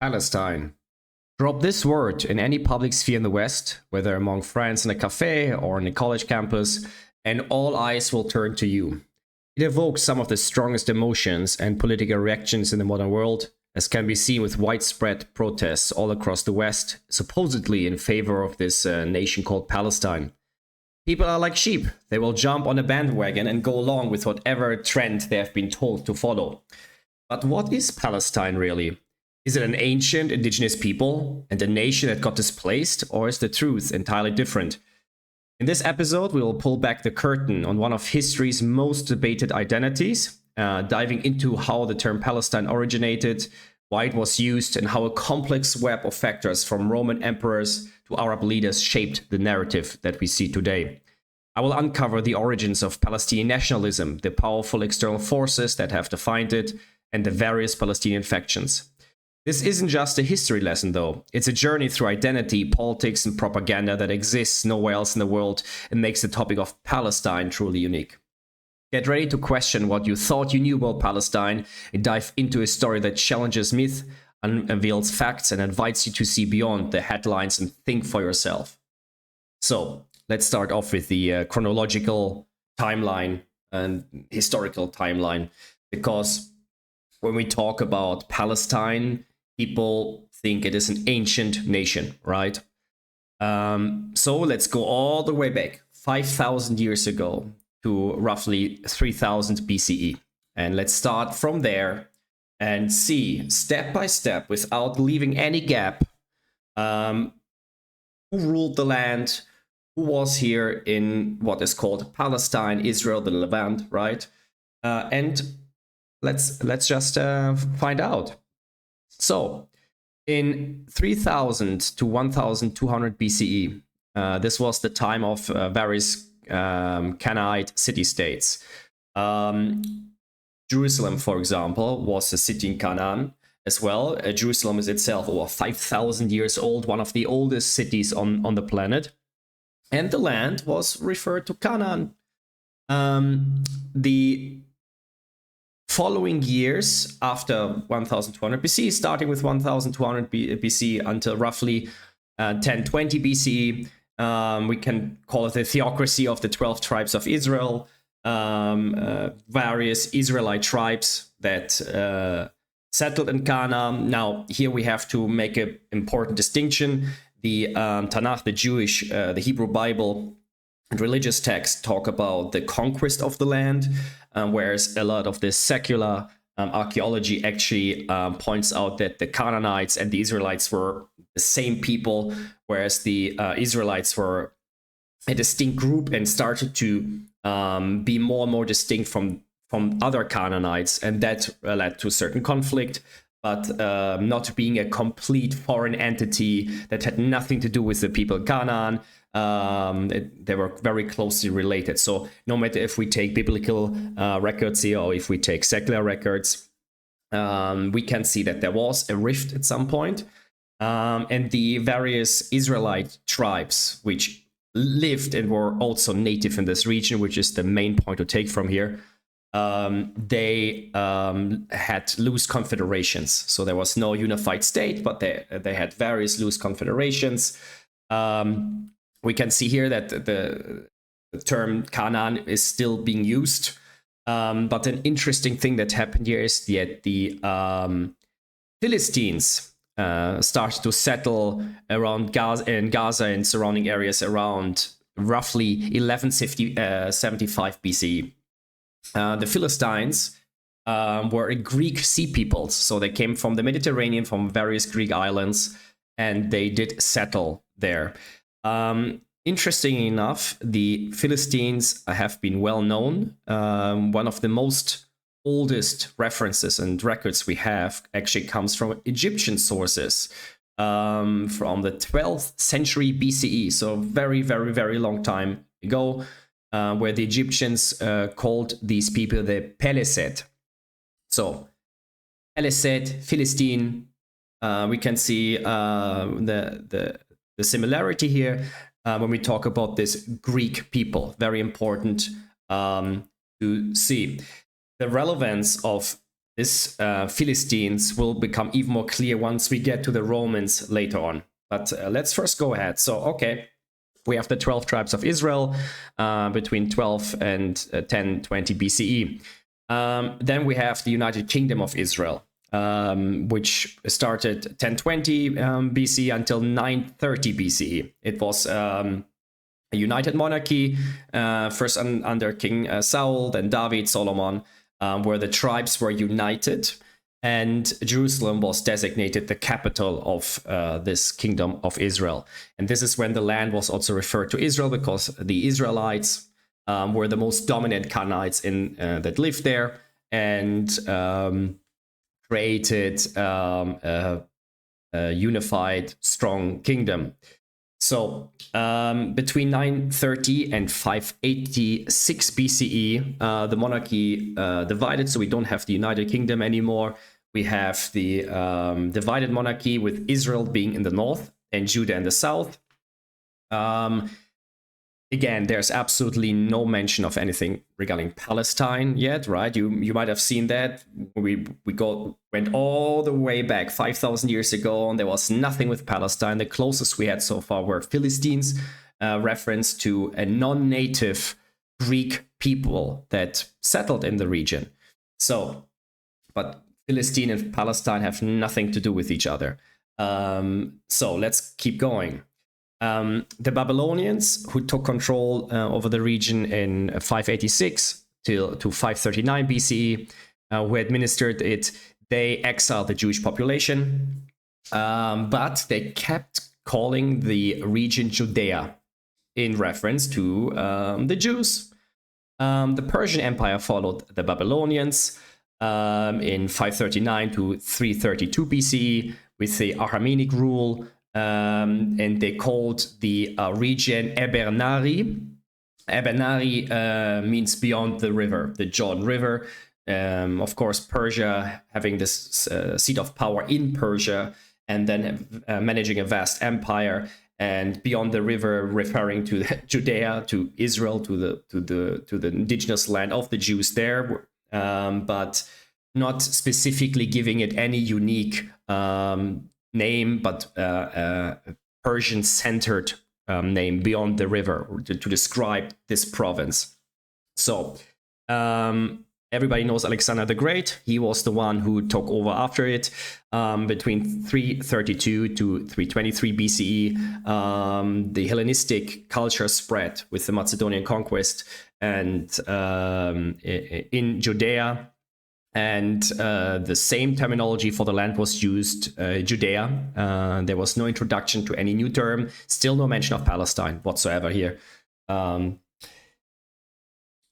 Palestine. Drop this word in any public sphere in the West, whether among friends in a cafe or on a college campus, and all eyes will turn to you. It evokes some of the strongest emotions and political reactions in the modern world, as can be seen with widespread protests all across the West, supposedly in favor of this nation called Palestine. People are like sheep. They will jump on a bandwagon and go along with whatever trend they have been told to follow. But what is Palestine really? Is it an ancient indigenous people and a nation that got displaced, or is the truth entirely different? In this episode, we will pull back the curtain on one of history's most debated identities, diving into how the term Palestine originated, why it was used, and how a complex web of factors from Roman emperors to Arab leaders shaped the narrative that we see today. I will uncover the origins of Palestinian nationalism, the powerful external forces that have defined it, and the various Palestinian factions. This isn't just a history lesson, though. It's a journey through identity, politics, and propaganda that exists nowhere else in the world and makes the topic of Palestine truly unique. Get ready to question what you thought you knew about Palestine and dive into a story that challenges myth, unveils facts, and invites you to see beyond the headlines and think for yourself. So, let's start off with the chronological timeline and historical timeline, because when we talk about Palestine, people think it is an ancient nation, right? So let's go all the way back, 5,000 years ago to roughly 3000 BCE. And let's start from there and see step by step, without leaving any gap, who ruled the land, who was here in what is called Palestine, Israel, the Levant, right? And let's just find out. So, in 3000 to 1200 BCE, this was the time of various Canaanite city-states. Jerusalem, for example, was a city in Canaan as well. Jerusalem is itself over 5,000 years old, one of the oldest cities on the planet. And the land was referred to Canaan. The following years after 1200 BC, starting with 1200 BC until roughly 1020 BCE, we can call it the theocracy of the 12 tribes of Israel, various Israelite tribes that settled in Canaan. Now, here we have to make an important distinction. The Tanakh, the Jewish, the Hebrew Bible, and religious texts talk about the conquest of the land, whereas a lot of the secular archaeology actually points out that the Canaanites and the Israelites were the same people, whereas the Israelites were a distinct group and started to be more and more distinct from other Canaanites, and that led to a certain conflict, but not being a complete foreign entity that had nothing to do with the people of Canaan. They were very closely related. So no matter if we take biblical records here or if we take secular records, we can see that there was a rift at some point. And the various Israelite tribes, which lived and were also native in this region, which is the main point to take from here, they had loose confederations. So there was no unified state, but they had various loose confederations. We can see here that the term Canaan is still being used. But an interesting thing that happened here is that the Philistines started to settle around Gaza and surrounding areas around roughly 1175 BCE. The Philistines were a Greek sea people, so they came from the Mediterranean, from various Greek islands, and they did settle there. Interestingly enough, the Philistines have been well known. One of the most oldest references and records we have actually comes from Egyptian sources from the 12th century BCE, so very, very, very long time ago, where the Egyptians called these people the Peleset. So, Peleset, Philistine, we can see the similarity here when we talk about this Greek people. Very important to see. The relevance of This Philistines will become even more clear once we get to the Romans later on. But let's first go ahead. So, okay, we have the 12 tribes of Israel between 12 and 1020 BCE. Then we have the United Kingdom of Israel, which started 1020 BCE until 930 BCE. It was a united monarchy, first under King Saul, then David, Solomon, where the tribes were united, and Jerusalem was designated the capital of this kingdom of Israel. And this is when the land was also referred to Israel, because the Israelites were the most dominant Canaanites that lived there, and created a unified, strong kingdom. So between 930 and 586 BCE, the monarchy divided, so we don't have the United Kingdom anymore. We have the divided monarchy, with Israel being in the north and Judah in the south. Again, there's absolutely no mention of anything regarding Palestine yet, right? You might have seen that. We went all the way back 5,000 years ago, and there was nothing with Palestine. The closest we had so far were Philistines, reference to a non-native Greek people that settled in the region. So, but Philistine and Palestine have nothing to do with each other. So let's keep going. The Babylonians, who took control over the region in 586 to 539 BCE, who administered it, they exiled the Jewish population, but they kept calling the region Judea in reference to the Jews. The Persian Empire followed the Babylonians in 539 to 332 BCE with the Aramaic rule, and they called the region Ebernari. Ebernari means beyond the river, the Jordan River. Of course, Persia having this seat of power in Persia, and then managing a vast empire, and beyond the river referring to Judea, to Israel, to the indigenous land of the Jews there, but not specifically giving it any unique name, but Persian-centered name, beyond the river, to describe this province. So everybody knows Alexander the Great. He was the one who took over after it between 332 to 323 BCE. The Hellenistic culture spread with the Macedonian conquest and in Judea. And the same terminology for the land was used, Judea. There was no introduction to any new term, still no mention of Palestine whatsoever here.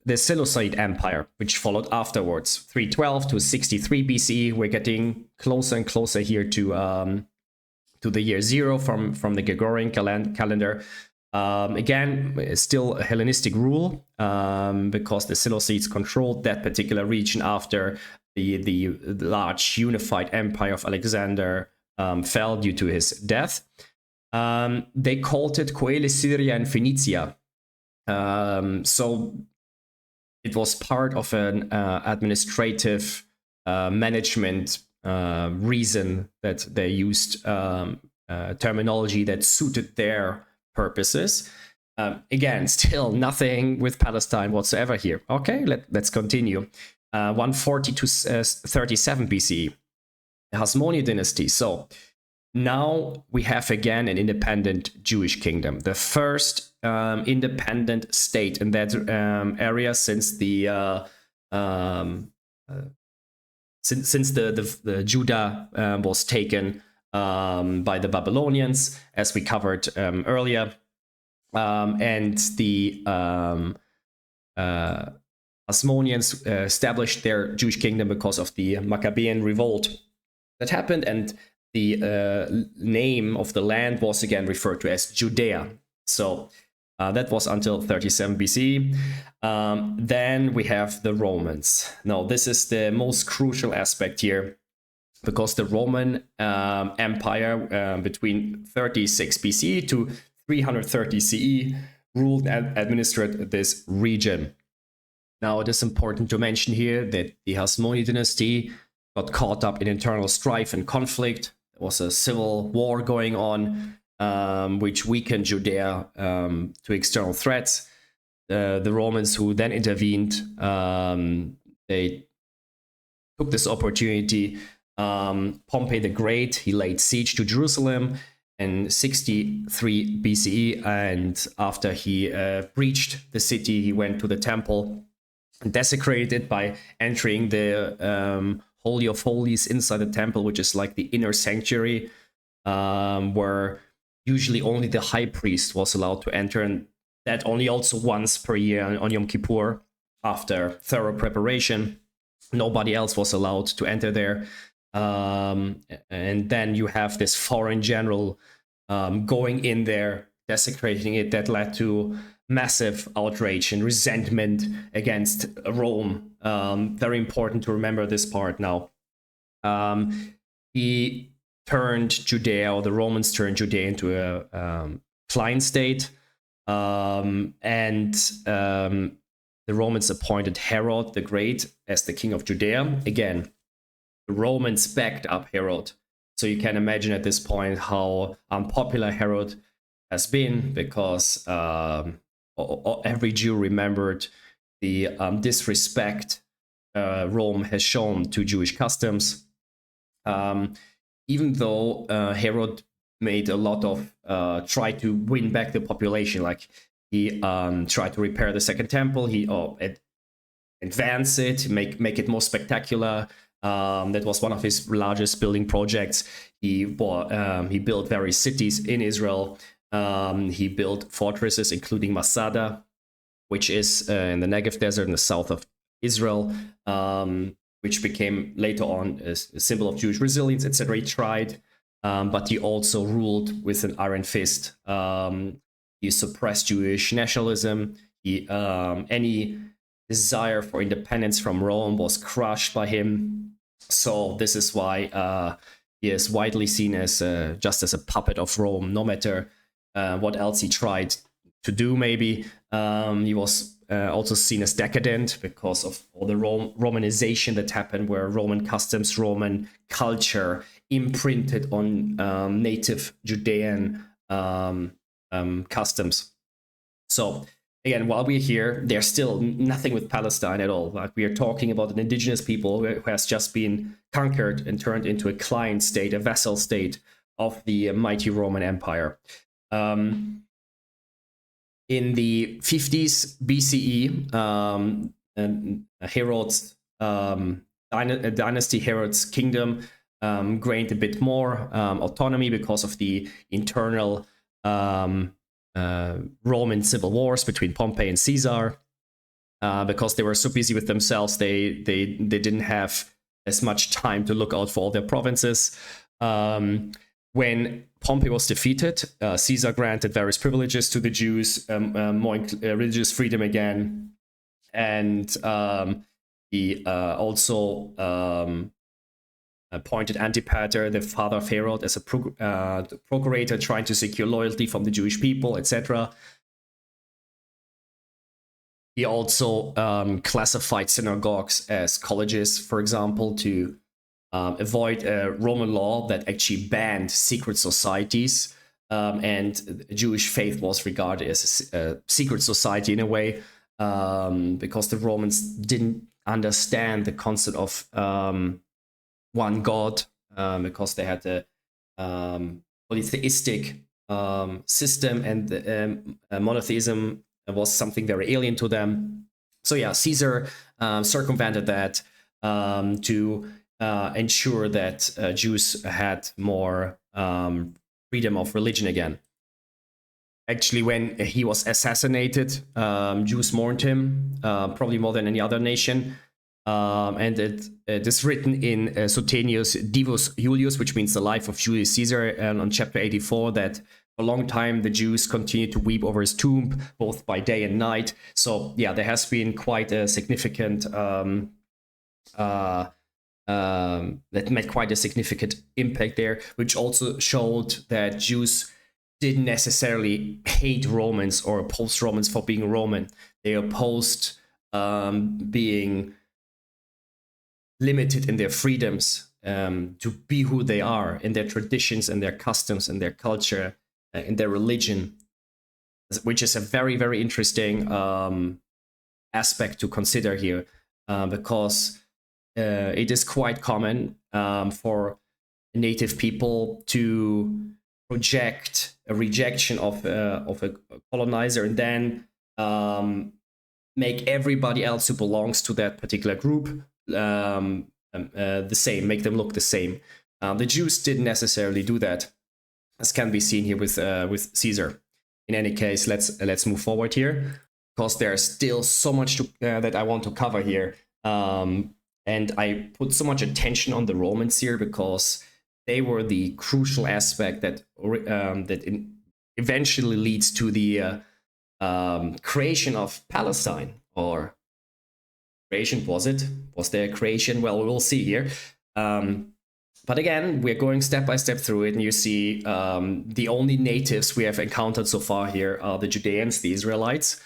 The Seleucid Empire, which followed afterwards, 312 to 63 BCE. We're getting closer and closer here to the year 0 from the Gregorian calendar. Again, still a Hellenistic rule, because the Seleucids controlled that particular region after the large unified empire of Alexander fell due to his death. They called it Coele, Syria, and Phoenicia. So it was part of an administrative management reason that they used terminology that suited their purposes. Again, still nothing with Palestine whatsoever here. Okay, let's continue. 140 to 37 BCE, the Hasmonean dynasty. So now we have again an independent Jewish kingdom, the first independent state in that area since the Judah was taken by the Babylonians, as we covered earlier, and the Hasmoneans established their Jewish kingdom because of the Maccabean revolt that happened, and the name of the land was again referred to as Judea. So that was until 37 BC. Then we have the Romans. Now, this is the most crucial aspect here, because the Roman Empire between 36 BCE to 330 CE ruled and administered this region. Now, it is important to mention here that the Hasmonean dynasty got caught up in internal strife and conflict. There was a civil war going on, which weakened Judea to external threats. The Romans who then intervened, they took this opportunity. Pompey the Great, he laid siege to Jerusalem in 63 BCE, and after he breached the city, he went to the temple and desecrated it by entering the Holy of Holies inside the temple, which is like the inner sanctuary, where usually only the high priest was allowed to enter, and that only also once per year on Yom Kippur, after thorough preparation. Nobody else was allowed to enter there. And then you have this foreign general going in there, desecrating it. That led to massive outrage and resentment against Rome. Very important to remember this part now. He turned Judea, or the Romans turned Judea, into a client state. The Romans appointed Herod the Great as the king of Judea. Again, the Romans backed up Herod. So you can imagine at this point how unpopular Herod has been, because every Jew remembered the disrespect Rome has shown to Jewish customs. Even though Herod made a lot of try to win back the population, like he tried to repair the Second Temple, he advance it, make it more spectacular. That was one of his largest building projects. He built various cities in Israel. He built fortresses, including Masada, which is in the Negev desert in the south of Israel, which became later on a symbol of Jewish resilience, etc. He tried, but he also ruled with an iron fist. He suppressed Jewish nationalism. Any desire for independence from Rome was crushed by him. So this is why he is widely seen as just as a puppet of Rome. No matter what else he tried to do, maybe he was also seen as decadent because of all the Romanization that happened, where Roman customs, Roman culture imprinted on native Judean customs. So again, while we're here, there's still nothing with Palestine at all. Like, we are talking about an indigenous people who has just been conquered and turned into a client state, a vassal state of the mighty Roman Empire. In the 50s BCE, Herod's dynasty, Herod's kingdom, gained a bit more autonomy because of the internal Roman civil wars between Pompey and Caesar. Because they were so busy with themselves, they didn't have as much time to look out for all their provinces. When Pompey was defeated, Caesar granted various privileges to the Jews, more religious freedom again, and he also appointed Antipater, the father of Herod, as a procurator, trying to secure loyalty from the Jewish people, etc. He also classified synagogues as colleges, for example, to avoid a Roman law that actually banned secret societies, and Jewish faith was regarded as a secret society in a way, because the Romans didn't understand the concept of one God, because they had a polytheistic system, and monotheism was something very alien to them. So yeah, Caesar circumvented that to ensure that Jews had more freedom of religion again. Actually, when he was assassinated, Jews mourned him, probably more than any other nation. And it is written in Suetonius' Divus Julius, which means the life of Julius Caesar, on chapter 84, that for a long time the Jews continued to weep over his tomb, both by day and night. So yeah, there has been quite a significant that made quite a significant impact there, which also showed that Jews didn't necessarily hate Romans or oppose Romans for being Roman. They opposed being limited in their freedoms to be who they are, in their traditions and their customs and their culture, in their religion, which is a very, very interesting aspect to consider here, because it is quite common for native people to project a rejection of a colonizer and then make everybody else who belongs to that particular group the same, make them look the same. The Jews didn't necessarily do that, as can be seen here with Caesar. In any case, let's move forward here, because there's still so much that I want to cover here. And I put so much attention on the Romans here because they were the crucial aspect that eventually leads to the creation of Palestine. Or creation, was there a creation? Well, we will see here. But again, we're going step by step through it, and you see the only natives we have encountered so far here are the Judeans, the Israelites.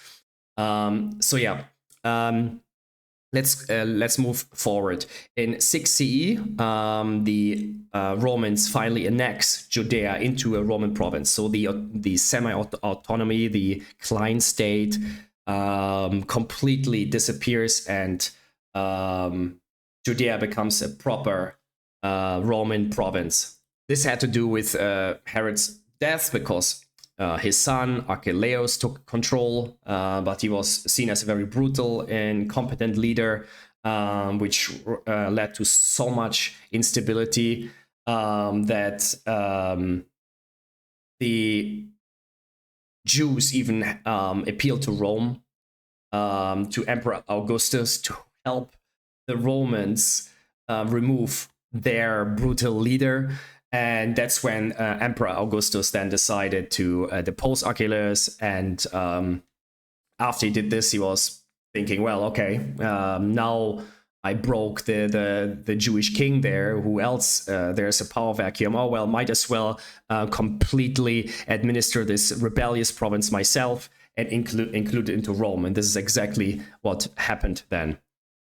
So yeah, let's move forward. In 6 CE, the Romans finally annex Judea into a Roman province. So the semi-autonomy, the Klein state, completely disappears, and Judea becomes a proper Roman province. This had to do with Herod's death, because his son Archelaus took control, but he was seen as a very brutal and incompetent leader, which led to so much instability that the Jews even appealed to Rome, to Emperor Augustus, to help the Romans remove their brutal leader. And that's when Emperor Augustus then decided to depose Archelaus. And after he did this, he was thinking, well, okay, now I broke the Jewish king there. Who else? There's a power vacuum. Oh, well, might as well completely administer this rebellious province myself and include it into Rome. And this is exactly what happened then.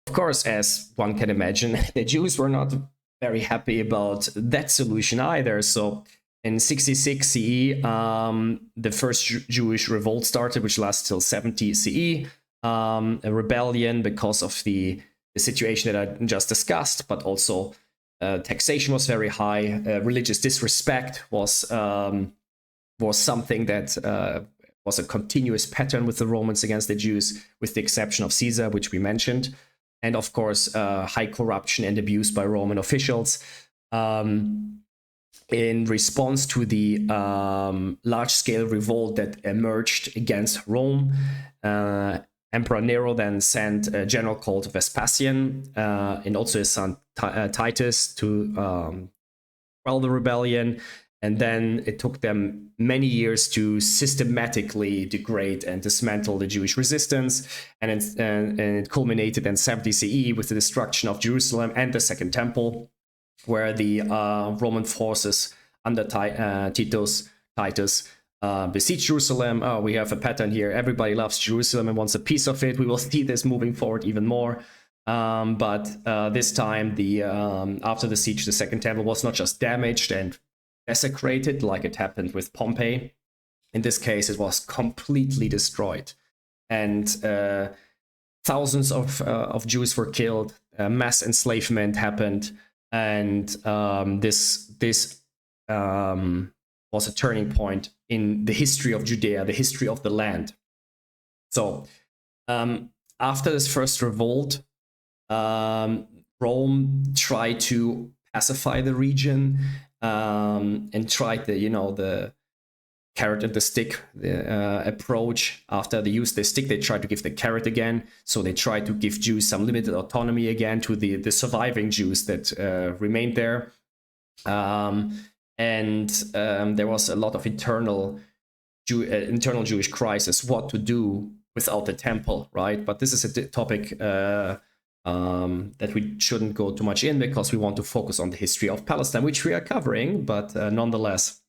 Of course, as one can imagine, the Jews were not very happy about that solution either. So in 66 CE, the first Jewish revolt started, which lasted till 70 CE. A rebellion because of the situation that I just discussed, but also taxation was very high. Religious disrespect was something that was a continuous pattern with the Romans against the Jews, with the exception of Caesar, which we mentioned. And of course, high corruption and abuse by Roman officials. In response to the large-scale revolt that emerged against Rome, Emperor Nero then sent a general called Vespasian and also his son Titus to quell the rebellion. And then it took them many years to systematically degrade and dismantle the Jewish resistance. And it culminated in 70 CE with the destruction of Jerusalem and the Second Temple, where the Roman forces under Titus besieged Jerusalem. Oh, we have a pattern here. Everybody loves Jerusalem and wants a piece of it. We will see this moving forward even more. But this time, after the siege, the Second Temple was not just damaged and desecrated like it happened with Pompey. In this case, it was completely destroyed, and thousands of Jews were killed. Mass enslavement happened, and this was a turning point in the history of Judea, the history of the land. So after this first revolt, Rome tried to pacify the region. And tried the carrot and the stick approach. After they used the stick, they tried to give the carrot again. So they tried to give Jews some limited autonomy again to the surviving Jews that remained there. And there was a lot of internal Jewish crisis, what to do without the temple, right? But this is a topic that we shouldn't go too much in, because we want to focus on the history of Palestine, which we are covering, but nonetheless,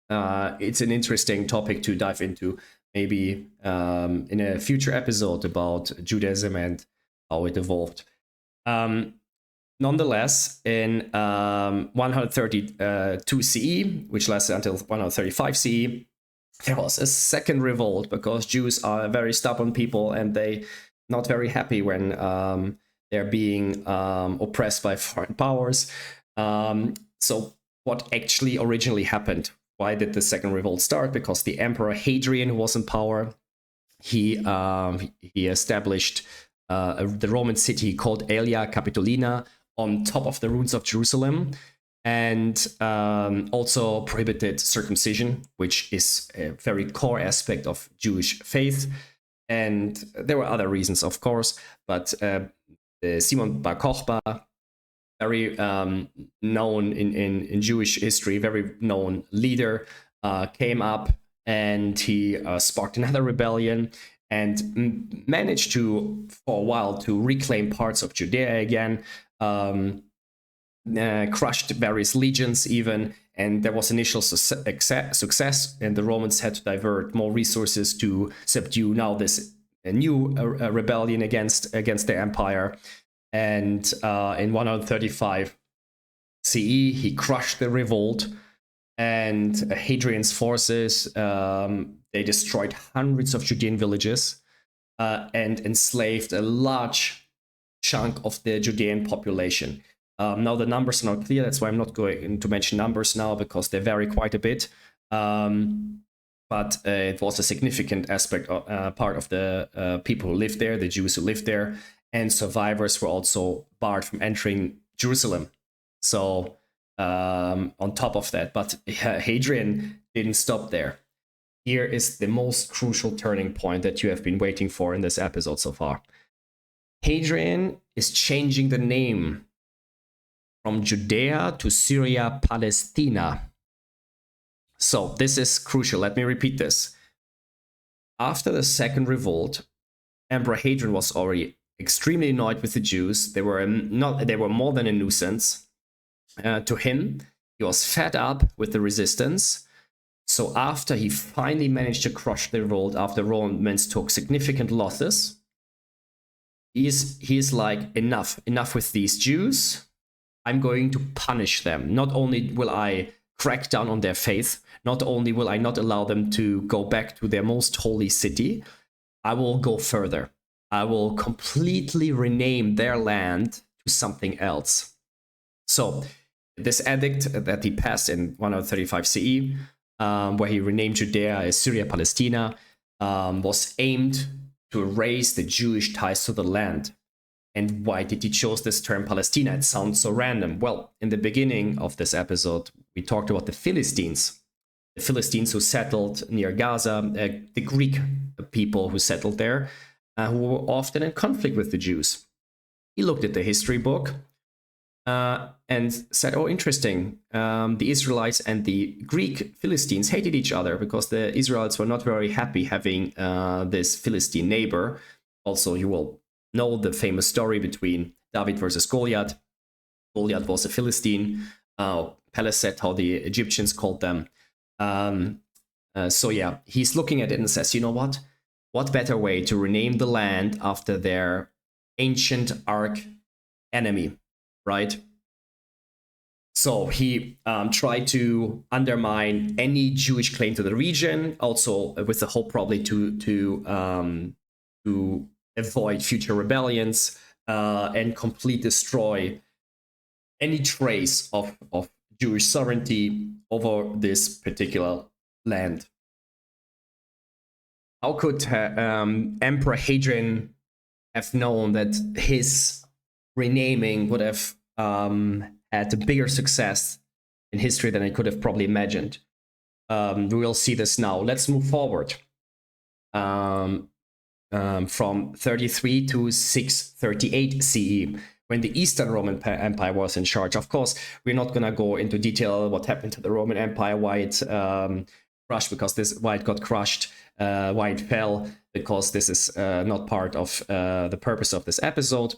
it's an interesting topic to dive into, maybe in a future episode about Judaism and how it evolved. Nonetheless, in 132 CE, which lasted until 135 CE, there was a second revolt, because Jews are very stubborn people and they not very happy when they're being oppressed by foreign powers. So what actually originally happened? Why did the second revolt start? Because the Emperor Hadrian, who was in power, he established the Roman city called Aelia Capitolina on top of the ruins of Jerusalem, and also prohibited circumcision, which is a very core aspect of Jewish faith. And there were other reasons, of course, but Simon Bar Kokhba, very known in Jewish history, very known leader, came up and he sparked another rebellion and managed to, for a while, to reclaim parts of Judea again, crushed various legions even, and there was initial success, and the Romans had to divert more resources to subdue now this new rebellion against their empire. And in 135 CE, he crushed the revolt, and Hadrian's forces, they destroyed hundreds of Judean villages and enslaved a large chunk of the Judean population. Now the numbers are not clear, that's why I'm not going to mention numbers now, because they vary quite a bit. But it was a significant aspect, part of the people who lived there, the Jews who lived there, and survivors were also barred from entering Jerusalem. So on top of that, but Hadrian didn't stop there. Here is the most crucial turning point that you have been waiting for in this episode so far. Hadrian is changing the name from Judea to Syria-Palaestina. So this is crucial. Let me repeat this. After the second revolt, Emperor Hadrian was already extremely annoyed with the Jews. They were more than a nuisance to him. He was fed up with the resistance. So after he finally managed to crush the revolt, after Romans took significant losses, he's like, enough with these Jews. I'm going to punish them. Not only will I crack down on their faith, not only will I not allow them to go back to their most holy city, I will go further. I will completely rename their land to something else. So this edict that he passed in 135 CE, where he renamed Judea as Syria-Palaestina, was aimed to erase the Jewish ties to the land. And why did he choose this term Palestina? It sounds so random. Well, in the beginning of this episode, we talked about the Philistines who settled near Gaza, the Greek people who settled there, who were often in conflict with the Jews. He looked at the history book and said, oh, interesting. The Israelites and the Greek Philistines hated each other because the Israelites were not very happy having this Philistine neighbor. Also, you will know the famous story between David versus Goliath. Goliath was a Philistine. Palaesset, how the Egyptians called them. So yeah, he's looking at it and says, you know what? What better way to rename the land after their ancient arch enemy, right? So he tried to undermine any Jewish claim to the region, also with the hope probably to avoid future rebellions and completely destroy any trace of Jewish sovereignty over this particular land. How could Emperor Hadrian have known that his renaming would have had a bigger success in history than he could have probably imagined? We'll see this now. Let's move forward. From 33 to 638 CE, when the Eastern Roman Empire was in charge. Of course, we're not going to go into detail what happened to the Roman Empire, why it got crushed, why it fell, because this is not part of the purpose of this episode.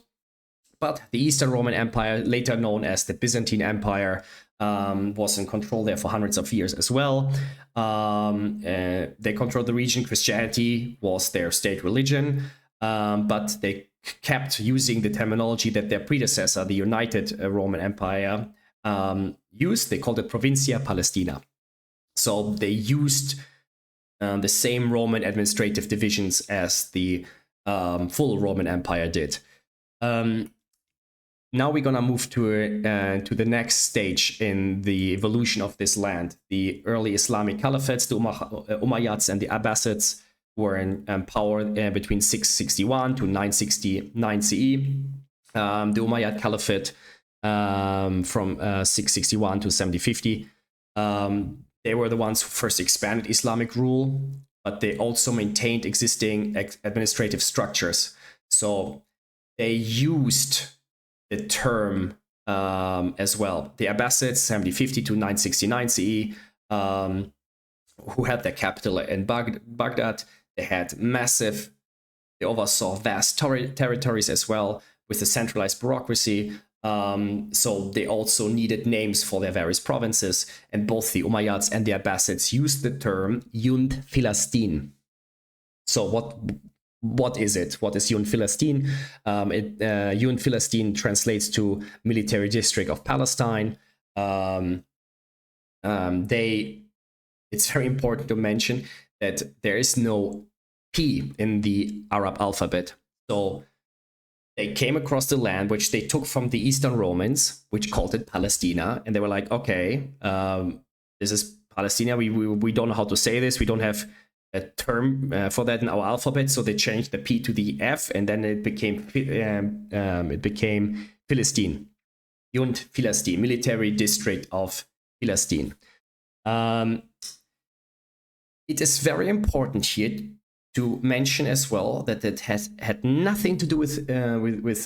But the Eastern Roman Empire, later known as the Byzantine Empire, was in control there for hundreds of years as well. They controlled the region. Christianity was their state religion, but they kept using the terminology that their predecessor, the United Roman Empire, used. They called it Provincia Palestina. So they used the same Roman administrative divisions as the full Roman Empire did. Now we're gonna move to the next stage in the evolution of this land. The early Islamic Caliphates, the Umayyads and the Abbasids, were in power between 661 to 969 CE. The Umayyad Caliphate from 661 to 750. They were the ones who first expanded Islamic rule, but they also maintained existing administrative structures. So they used the term as well. The Abbasids, 750 to 969 CE, who had their capital in Baghdad. They oversaw vast territories as well, with a centralized bureaucracy. So they also needed names for their various provinces, and both the Umayyads and the Abbasids used the term Yund Philastin. So what is it? What is Yund Philastin? Yund Philastin translates to military district of Palestine. It's very important to mention that there is no P in the Arab alphabet. So they came across the land, which they took from the Eastern Romans, which called it Palestina. And they were like, okay, this is Palestina. We don't know how to say this. We don't have a term for that in our alphabet. So they changed the P to the F, and then it became Philistine. Yund Philastin, military district of Philistine. It is very important here to mention as well that it has had nothing to do with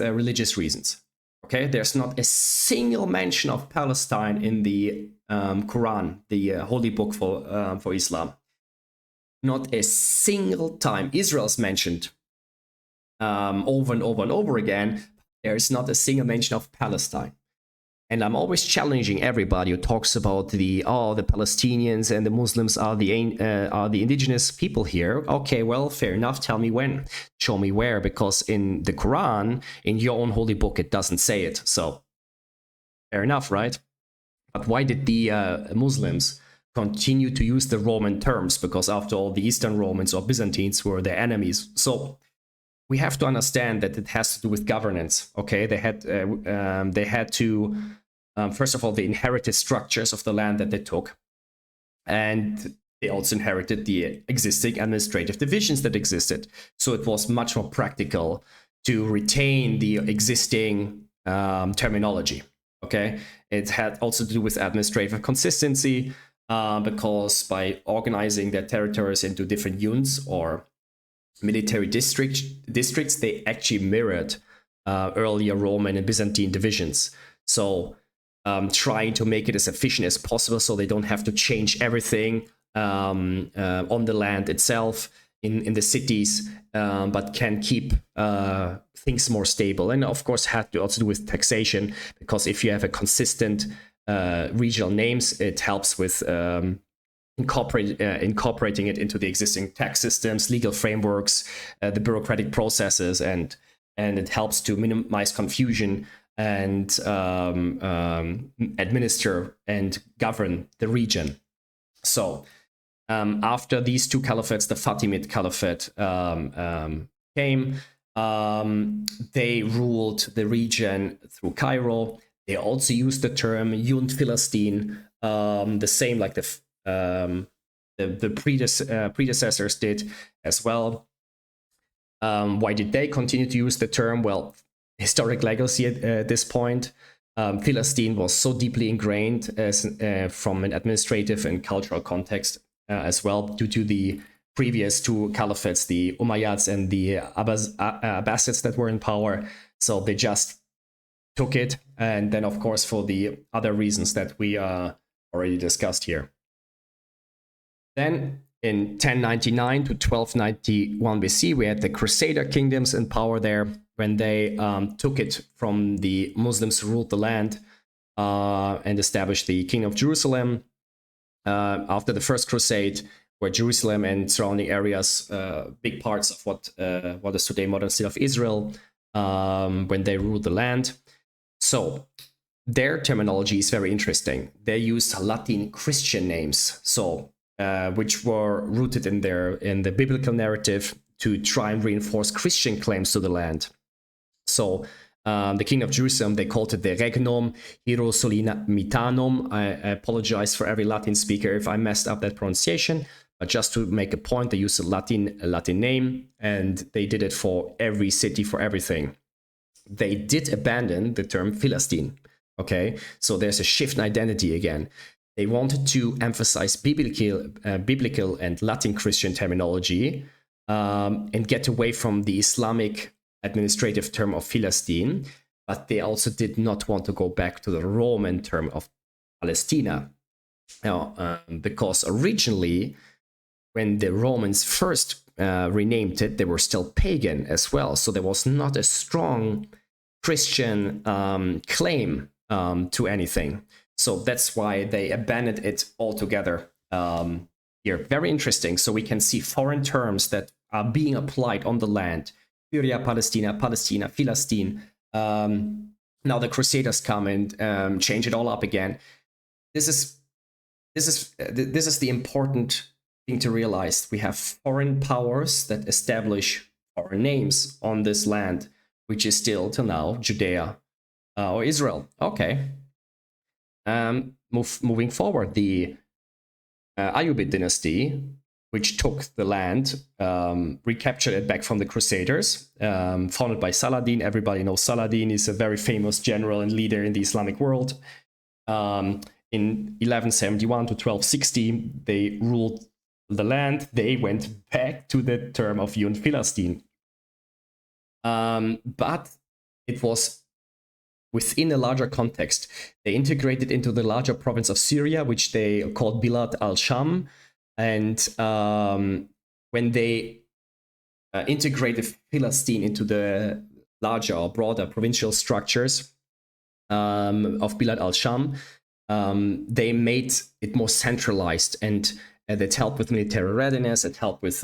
religious reasons. Okay, there's not a single mention of Palestine in the Quran, the holy book for Islam. Not a single time. Israel's mentioned over and over and over again. There is not a single mention of Palestine. And I'm always challenging everybody who talks about the Palestinians and the Muslims are the indigenous people here. Okay, well, fair enough. Tell me when. Show me where, because in the Quran, in your own holy book, it doesn't say it. So fair enough, right? But why did the Muslims continue to use the Roman terms? Because after all, the Eastern Romans or Byzantines were their enemies. So we have to understand that it has to do with governance. Okay, they had to first of all, they inherited structures of the land that they took, and they also inherited the existing administrative divisions that existed. So it was much more practical to retain the existing terminology. Okay, it had also to do with administrative consistency, because by organizing their territories into different units or military districts, they actually mirrored earlier Roman and Byzantine divisions. So trying to make it as efficient as possible so they don't have to change everything on the land itself in the cities, but can keep things more stable. And of course had to also do with taxation, because if you have a consistent regional names, it helps with incorporating it into the existing tax systems, legal frameworks, the bureaucratic processes, and it helps to minimize confusion and administer and govern the region. So after these two caliphates, the Fatimid Caliphate came. They ruled the region through Cairo. They also used the term Yund Philastin, the same like the predecessors did as well. Why did they continue to use the term? Well, historic legacy at this point. Philistine was so deeply ingrained as from an administrative and cultural context as well, due to the previous two caliphates, the Umayyads and the Abbasids that were in power. So they just took it, and then of course for the other reasons that we already discussed here. Then in 1099 to 1291 BC, we had the Crusader kingdoms in power there, when they took it from the Muslims who ruled the land and established the Kingdom of Jerusalem. After the First Crusade, where Jerusalem and surrounding areas, big parts of what is today modern state of Israel, when they ruled the land. So their terminology is very interesting. They used Latin Christian names, so which were rooted in the biblical narrative to try and reinforce Christian claims to the land. So the king of Jerusalem, they called it the Regnum Hierosolimitanum. I apologize for every Latin speaker if I messed up that pronunciation, but just to make a point, they used a Latin name, and they did it for every city, for everything. They did abandon the term Philistine. Okay, so there's a shift in identity again. They wanted to emphasize biblical and Latin Christian terminology and get away from the Islamic administrative term of Philistine, but they also did not want to go back to the Roman term of Palestina. Now, because originally, when the Romans first renamed it, they were still pagan as well, so there was not a strong Christian claim to anything. So that's why they abandoned it altogether here. Very interesting. So we can see foreign terms that are being applied on the land. Syria-Palaestina, Palestina, Philistine. Now the Crusaders come and change it all up again. This is the important thing to realize. We have foreign powers that establish foreign names on this land, which is still till now Judea or Israel. Okay. Moving forward, the Ayyubid dynasty, which took the land, recaptured it back from the Crusaders, founded by Saladin. Everybody knows Saladin is a very famous general and leader in the Islamic world. In 1171 to 1260, they ruled the land. They went back to the term of Yun Philistine. But it was within a larger context. They integrated into the larger province of Syria, which they called Bilad al-Sham. And when they integrated Philistine into the larger or broader provincial structures of Bilad al-Sham, they made it more centralized, and that helped with military readiness. It helped with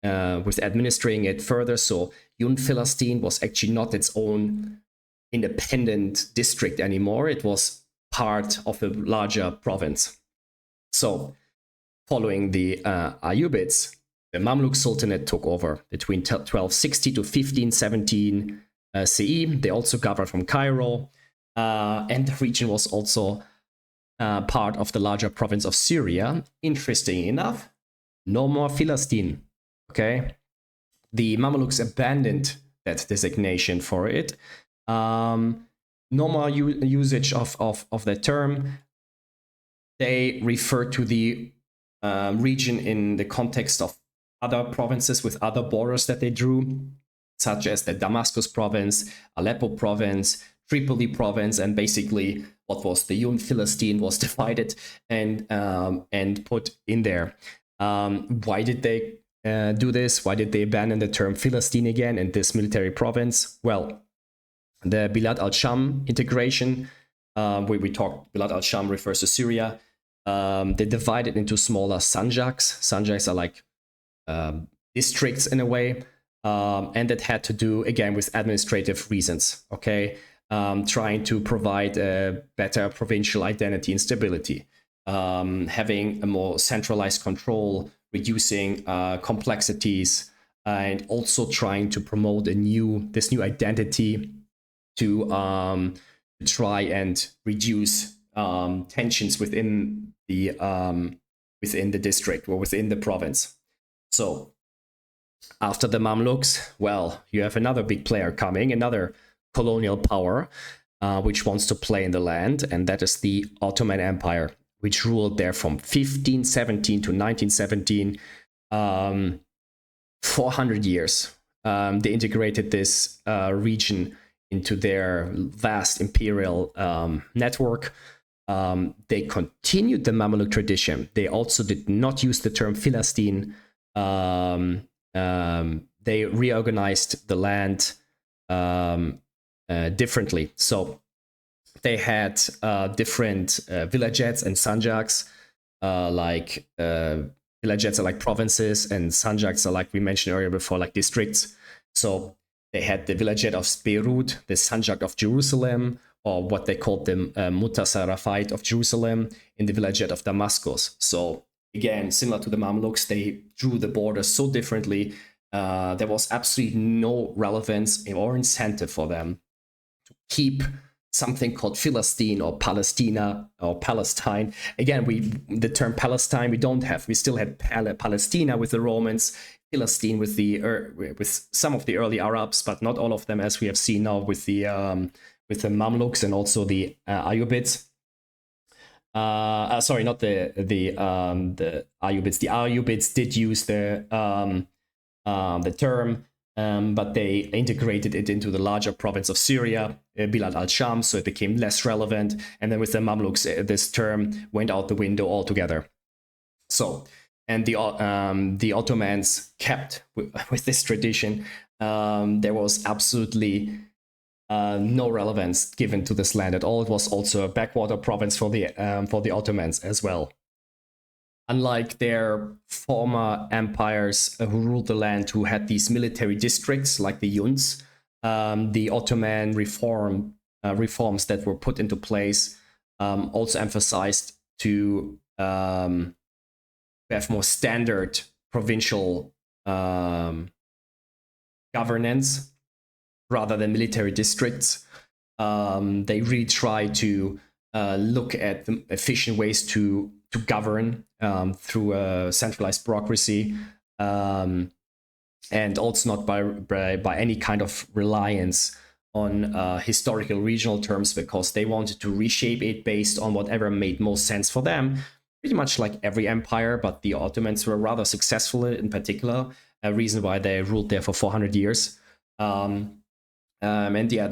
administering it further. So Yun Philistine was actually not its own independent district anymore. It was part of a larger province. So following the Ayyubids, the Mamluk Sultanate took over between 1260 to 1517 CE. They also governed from Cairo, and the region was also part of the larger province of Syria. Interesting enough, no more Philistine. Okay, the Mamluks abandoned that designation for it. No more usage of that term. They refer to the region in the context of other provinces with other borders that they drew, such as the Damascus province, Aleppo province, Tripoli province, and basically what was the Yun Philistine was divided and put in there. Why did they do this? Why did they abandon the term Philistine again in this military province? Well, the Bilad al-Sham integration, we talked, Bilad al-Sham refers to Syria. They divided into smaller sanjaks. Sanjaks are like districts in a way, and that had to do again with administrative reasons. Okay, trying to provide a better provincial identity and stability, having a more centralized control, reducing complexities, and also trying to promote this new identity to try and reduce tensions within the district or within the province. So after the Mamluks, well, you have another big player coming, another colonial power, which wants to play in the land, and that is the Ottoman Empire, which ruled there from 1517 to 1917, 400 years. They integrated this region into their vast imperial network. They continued the Mamluk tradition. They also did not use the term Philistine. They reorganized the land differently. So they had different vilayets and sanjaks, like vilayets are like provinces, and sanjaks are, like we mentioned earlier before, like districts. So They had the vilayet of Beirut, the Sanjak of Jerusalem, or what they called the Mutasarrafite of Jerusalem, in the vilayet of Damascus. So again, similar to the Mamluks, they drew the borders so differently. There was absolutely no relevance or incentive for them to keep something called Philistine or Palestina or Palestine. Again, the term Palestine we don't have. We still had Palestina with the Romans, Philistine with with some of the early Arabs, but not all of them, as we have seen now with the Mamluks and also the Ayyubids. Sorry, not the Ayyubids. The Ayyubids did use the term, but they integrated it into the larger province of Syria, Bilad al-Sham, so it became less relevant. And then with the Mamluks, this term went out the window altogether. So, and the Ottomans kept with this tradition. There was absolutely no relevance given to this land at all. It was also a backwater province for the Ottomans as well. Unlike their former empires who ruled the land, who had these military districts like the Yuns, the Ottoman reforms that were put into place also emphasized to have more standard provincial governance rather than military districts. They really try to look at the efficient ways to govern through a centralized bureaucracy, and also not by any kind of reliance on historical regional terms, because they wanted to reshape it based on whatever made most sense for them, pretty much like every empire. But the Ottomans were rather successful in particular, a reason why they ruled there for 400 years. And yeah,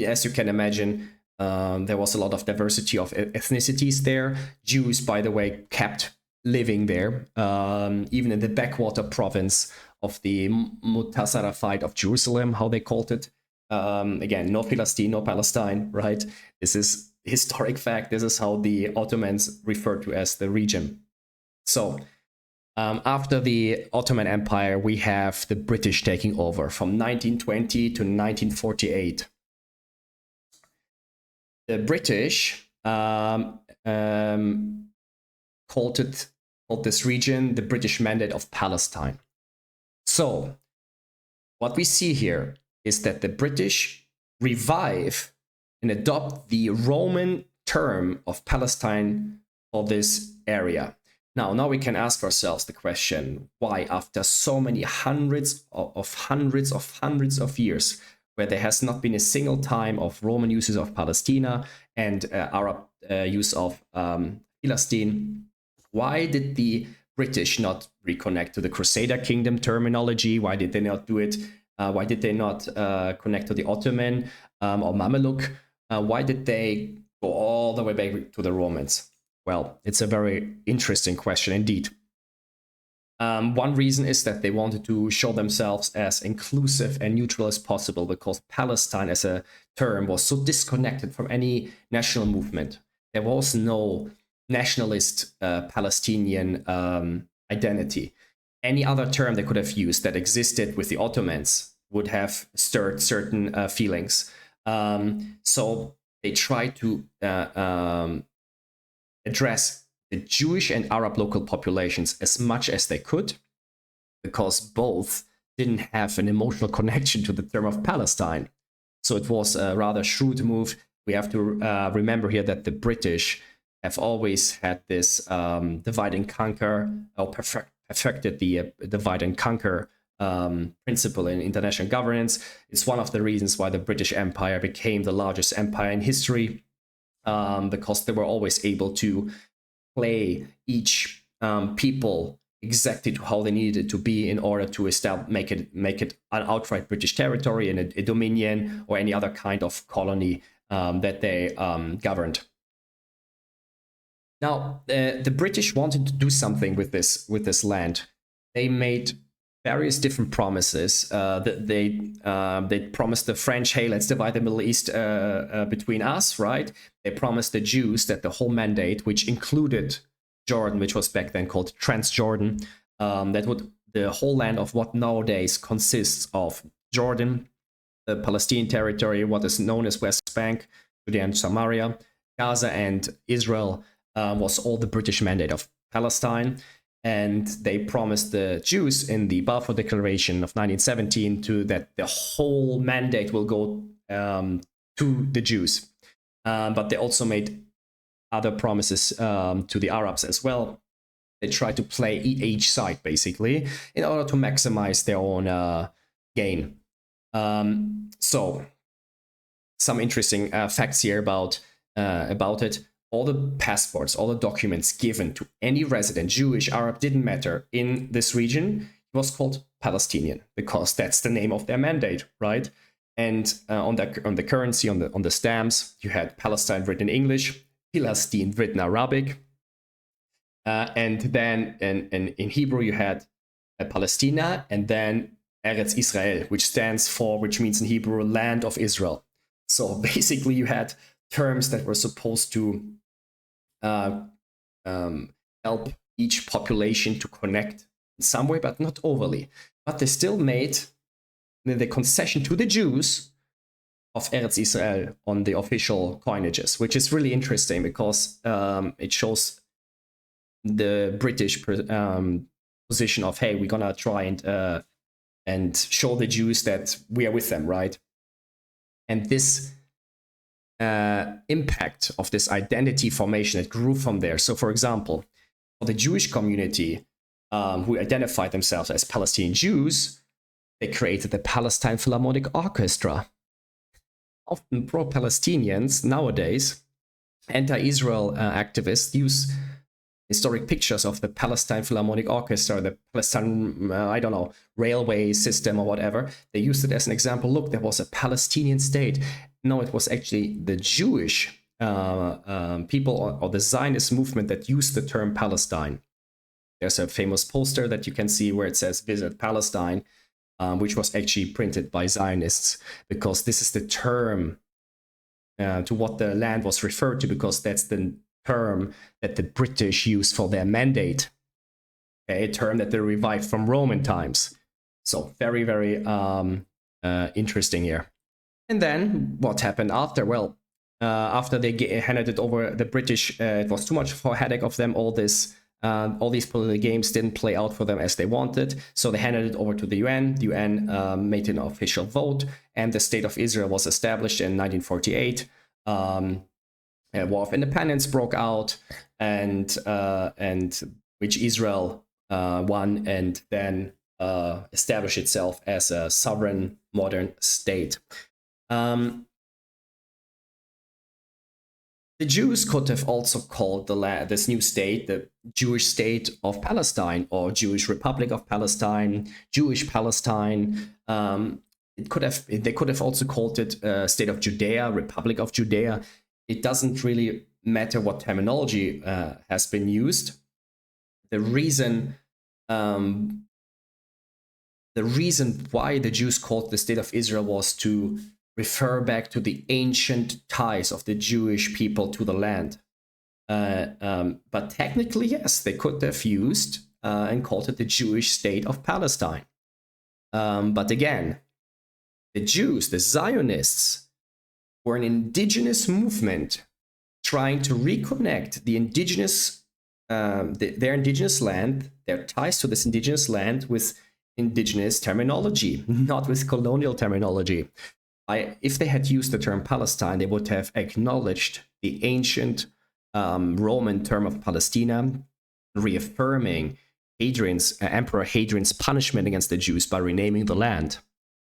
as you can imagine, there was a lot of diversity of ethnicities there. Jews, by the way, kept living there, even in the backwater province of the Mutasarrafite of Jerusalem, how they called it. Again, no Philistine, no Palestine, right? This is historic fact. This is how the Ottomans referred to as the region. So after the Ottoman Empire, we have the British taking over from 1920 to 1948. The British called this region the British Mandate of Palestine. So what we see here is that the British revive and adopt the Roman term of Palestine for this area. Now we can ask ourselves the question, why, after so many hundreds of years, where there has not been a single time of Roman uses of Palestina and Arab use of Philistine, why did the British not reconnect to the Crusader Kingdom terminology? Why did they not do it? Why did they not connect to the Ottoman or Mameluke? Why did they go all the way back to the Romans? Well, it's a very interesting question indeed. One reason is that they wanted to show themselves as inclusive and neutral as possible, because Palestine as a term was so disconnected from any national movement. There was no nationalist Palestinian identity. Any other term they could have used that existed with the Ottomans would have stirred certain feelings. So they tried to address the Jewish and Arab local populations as much as they could, because both didn't have an emotional connection to the term of Palestine. So it was a rather shrewd move. We have to remember here that the British have always had this divide and conquer, or perfected the divide and conquer principle in international governance. It's one of the reasons why the British Empire became the largest empire in history, because they were always able to play each people exactly to how they needed it to be in order to make it an outright British territory and a dominion or any other kind of colony that they governed. Now, the British wanted to do something with this land. They made various different promises. They promised the French, hey, let's divide the Middle East between us, right? They promised the Jews that the whole mandate, which included Jordan, which was back then called Transjordan, that would the whole land of what nowadays consists of Jordan, the Palestinian territory, what is known as West Bank, Judea and Samaria, Gaza and Israel, was all the British mandate of Palestine. And they promised the Jews in the Balfour Declaration of 1917 that the whole mandate will go to the Jews. But they also made other promises to the Arabs as well. They tried to play each side, basically, in order to maximize their own gain. So, some interesting facts here about it. All the passports, all the documents given to any resident, Jewish, Arab, didn't matter, in this region, it was called Palestinian, because that's the name of their mandate, right? And on the currency, on the stamps, you had Palestine written in English, Philistine written Arabic, and then in Hebrew you had Palestina, and then Eretz Israel, which means in Hebrew, land of Israel. So basically you had terms that were supposed to help each population to connect in some way, but not overly. But they still made the concession to the Jews of Eretz Israel on the official coinages, which is really interesting because it shows the British position of, hey, we're gonna try and show the Jews that we are with them, right? And this impact of this identity formation that grew from there. So, for example, for the Jewish community who identified themselves as Palestinian Jews, they created the Palestine Philharmonic Orchestra. Often pro-Palestinians nowadays, anti-Israel activists use historic pictures of the Palestine Philharmonic Orchestra, the Palestine, railway system or whatever. They used it as an example. Look, there was a Palestinian state. No, it was actually the Jewish people or the Zionist movement that used the term Palestine. There's a famous poster that you can see where it says "Visit Palestine," which was actually printed by Zionists, because this is the term to what the land was referred to, because that's the term that the British used for their mandate. Okay, a term that they revived from Roman times. So very, very interesting here. And then what happened after? Well, after they handed it over, the British, it was too much for a headache of them. All these political games didn't play out for them as they wanted. So they handed it over to the UN. The UN made an official vote, and the State of Israel was established in 1948. A war of independence broke out, and which Israel won, and then established itself as a sovereign modern state. The Jews could have also called this new state the Jewish State of Palestine, or Jewish Republic of Palestine, Jewish Palestine. They could have also called it State of Judea, Republic of Judea. It doesn't really matter what terminology has been used. The reason why the Jews called the State of Israel was to refer back to the ancient ties of the Jewish people to the land. But technically, yes, they could have used and called it the Jewish State of Palestine. But again, the Jews, the Zionists, were an indigenous movement trying to reconnect the indigenous, their indigenous land, their ties to this indigenous land with indigenous terminology, not with colonial terminology. If they had used the term Palestine, they would have acknowledged the ancient Roman term of Palestina, reaffirming Emperor Hadrian's punishment against the Jews by renaming the land.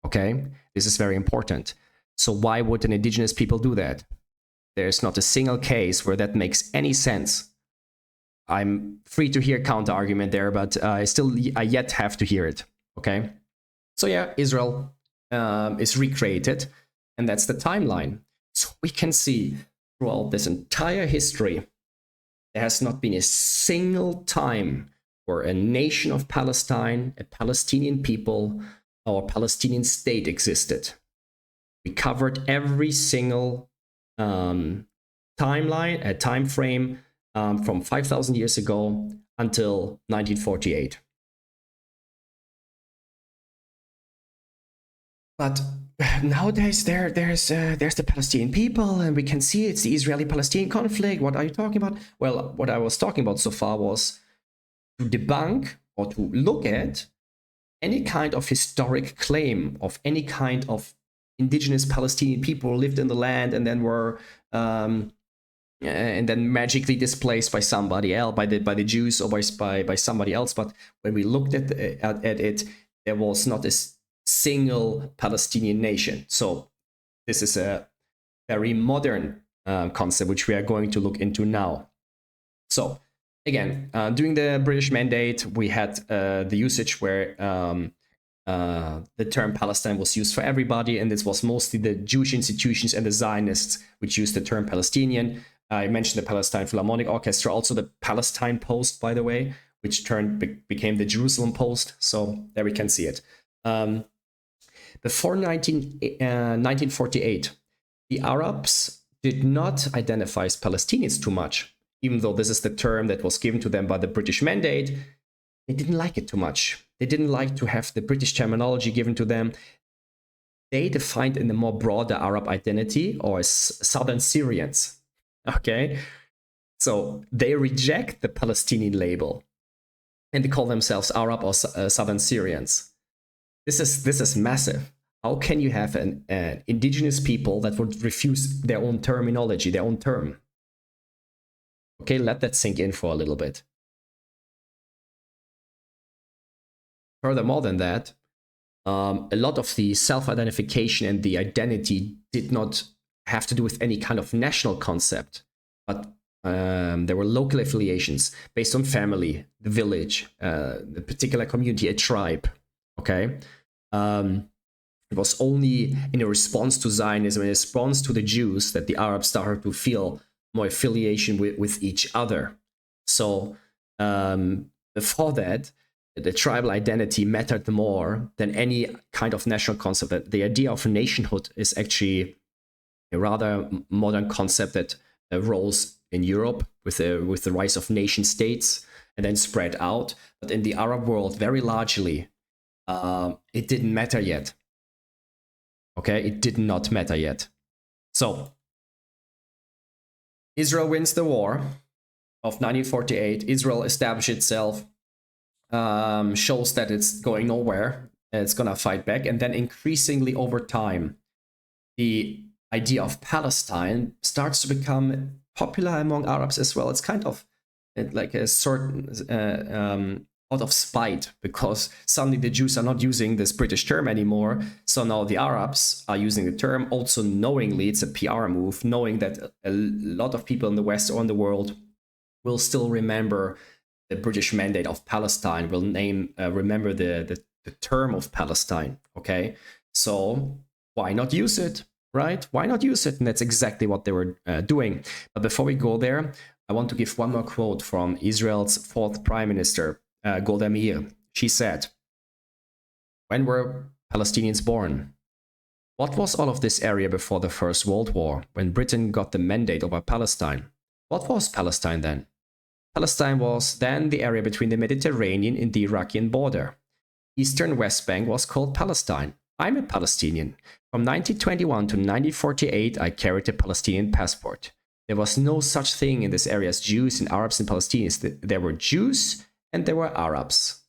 Okay, this is very important. So why would an indigenous people do that? There's not a single case where that makes any sense. I'm free to hear counter argument there, but I yet have to hear it. Okay, so yeah, Israel is recreated, and that's the timeline. So we can see throughout this entire history, there has not been a single time where a nation of Palestine, a Palestinian people, or a Palestinian state existed. We covered every single time frame from 5,000 years ago until 1948. But nowadays there's the Palestinian people, and we can see it's the Israeli-Palestinian conflict. What are you talking about? Well, what I was talking about so far was to debunk or to look at any kind of historic claim of any kind of indigenous Palestinian people who lived in the land and then were and then magically displaced by somebody else, by the Jews or by somebody else. But when we looked at it, there was not a single Palestinian nation. So this is a very modern concept which we are going to look into now. So again, during the British Mandate, we had the usage where the term Palestine was used for everybody, and this was mostly the Jewish institutions and the Zionists which used the term Palestinian. I mentioned the Palestine Philharmonic Orchestra, also the Palestine Post, by the way, which became the Jerusalem Post. So there we can see it. Before 1948, the Arabs did not identify as Palestinians too much, even though this is the term that was given to them by the British Mandate. They didn't like it too much. They didn't like to have the British terminology given to them. They defined in a more broader Arab identity, or as Southern Syrians. Okay, so they reject the Palestinian label, and they call themselves Arab or Southern Syrians. This is massive. How can you have an indigenous people that would refuse their own terminology, their own term? Okay, let that sink in for a little bit. Furthermore than that, a lot of the self-identification and the identity did not have to do with any kind of national concept, but there were local affiliations based on family, the village, the particular community, a tribe. Okay, it was only in a response to Zionism, in a response to the Jews, that the Arabs started to feel more affiliation with each other. So before that, the tribal identity mattered more than any kind of national concept. The idea of nationhood is actually a rather modern concept that rose in Europe with the rise of nation states and then spread out. But in the Arab world, very largely, it didn't matter yet. Okay, it did not matter yet. So Israel wins the war of 1948. Israel established itself, shows that it's going nowhere, and it's gonna fight back, and then increasingly over time, the idea of Palestine starts to become popular among Arabs as well. It's kind of like a certain out of spite, because suddenly the Jews are not using this British term anymore. So now the Arabs are using the term, also knowingly. It's a PR move, knowing that a lot of people in the West or in the world will still remember the British Mandate of Palestine, will remember the term of Palestine. Okay, so why not use it? Right? Why not use it? And that's exactly what they were doing. But before we go there, I want to give one more quote from Israel's fourth prime minister, Golda Meir. She said, "When were Palestinians born? What was all of this area before the First World War, when Britain got the mandate over Palestine? What was Palestine then? Palestine was then the area between the Mediterranean and the Iraqian border. Eastern West Bank was called Palestine. I'm a Palestinian. From 1921 to 1948, I carried a Palestinian passport. There was no such thing in this area as Jews and Arabs and Palestinians. There were Jews and there were Arabs."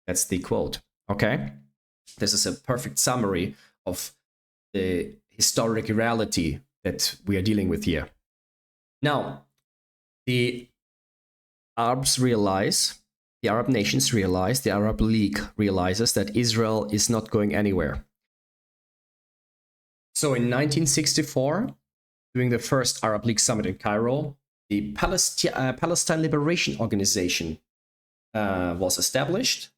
That's the quote. Okay? This is a perfect summary of the historic reality that we are dealing with here. Now, the Arabs realize, the Arab nations realize, the Arab League realizes that Israel is not going anywhere. So in 1964, during the first Arab League summit in Cairo, the Palestine Liberation Organization was established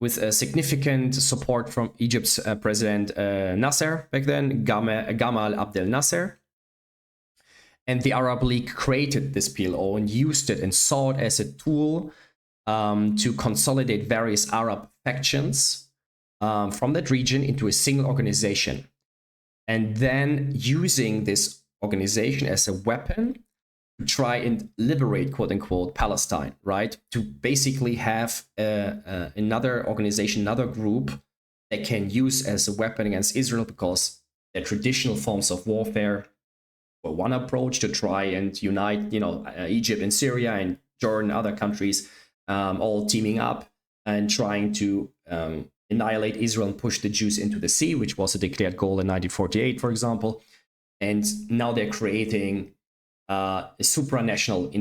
with a significant support from Egypt's President Nasser back then, Gamal Abdel Nasser. And the Arab League created this PLO and used it and saw it as a tool to consolidate various Arab factions from that region into a single organization. And then using this organization as a weapon to try and liberate, quote unquote, Palestine, right? To basically have another organization, another group they can use as a weapon against Israel, because their traditional forms of warfare were one approach to try and unite, Egypt and Syria and Jordan, other countries, all teaming up and trying to annihilate Israel and push the Jews into the sea, which was a declared goal in 1948, for example. And now they're creating a supranational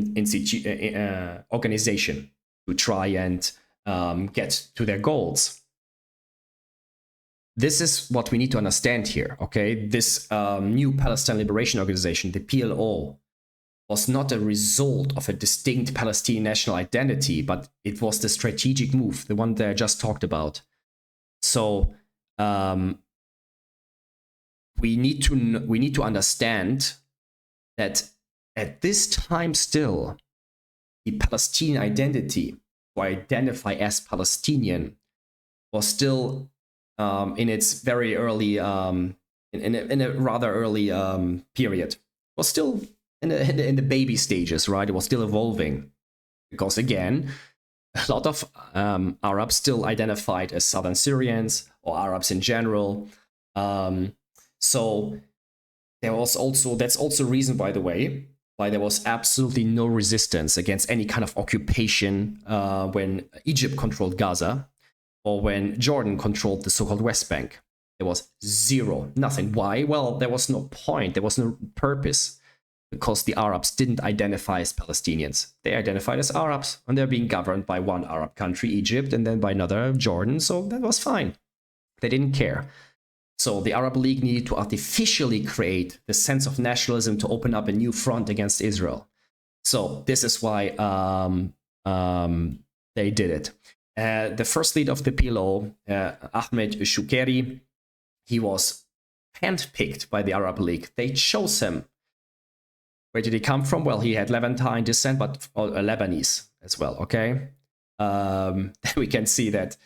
organization to try and get to their goals. This is what we need to understand here, okay? This new Palestine Liberation Organization, the PLO, was not a result of a distinct Palestinian national identity, but it was the strategic move, the one that I just talked about. So we need to understand that at this time still, the Palestinian identity, or identify as Palestinian, was still in its very early, in a rather early period, was still in the baby stages, right? It was still evolving, because again, a lot of Arabs still identified as Southern Syrians or Arabs in general. So there was also, that's also a reason, by the way, why there was absolutely no resistance against any kind of occupation when Egypt controlled Gaza, or when Jordan controlled the so-called West Bank. There was zero, nothing. Why? Well, there was no point, there was no purpose, because the Arabs didn't identify as Palestinians. They identified as Arabs, and they're being governed by one Arab country, Egypt, and then by another, Jordan, so that was fine. They didn't care. So the Arab League needed to artificially create the sense of nationalism to open up a new front against Israel. So this is why they did it. The first leader of the PLO, Ahmed Shukeri, he was handpicked by the Arab League. They chose him. Where did he come from? Well, he had Levantine descent, but Lebanese as well, okay? We can see that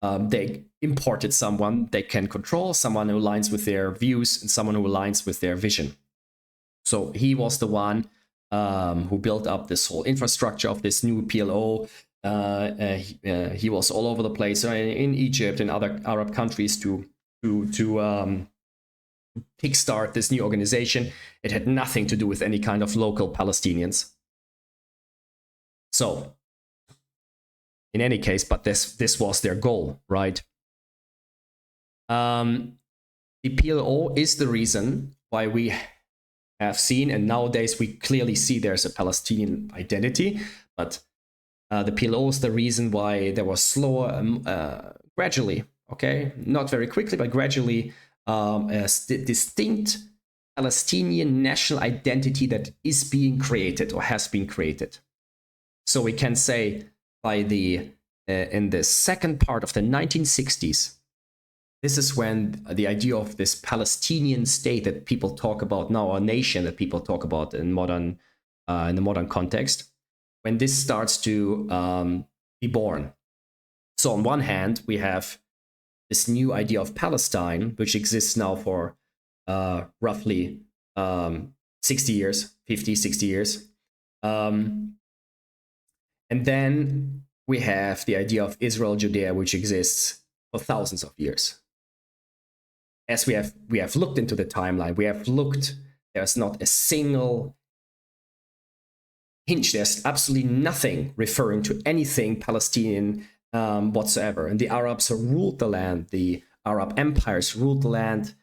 they imported someone they can control, someone who aligns with their views, and someone who aligns with their vision. So he was the one who built up this whole infrastructure of this new PLO. He was all over the place in Egypt and other Arab countries to kickstart this new organization. It had nothing to do with any kind of local Palestinians. So, in any case, but this was their goal, right? The PLO is the reason why we have seen, and nowadays we clearly see there's a Palestinian identity, but the PLO is the reason why there was slower, gradually, okay, not very quickly, but gradually, a distinct Palestinian national identity that is being created or has been created. So we can say by the in the second part of the 1960s, this is when the idea of this Palestinian state that people talk about now, or nation that people talk about in the modern context, when this starts to be born. So on one hand, we have this new idea of Palestine, which exists now for roughly 60 years, 50, 60 years. And then we have the idea of Israel, Judea, which exists for thousands of years. As we have looked into the timeline, there's not a single hinge, there's absolutely nothing referring to anything Palestinian whatsoever. And the Arabs ruled the land, the Arab empires ruled the land.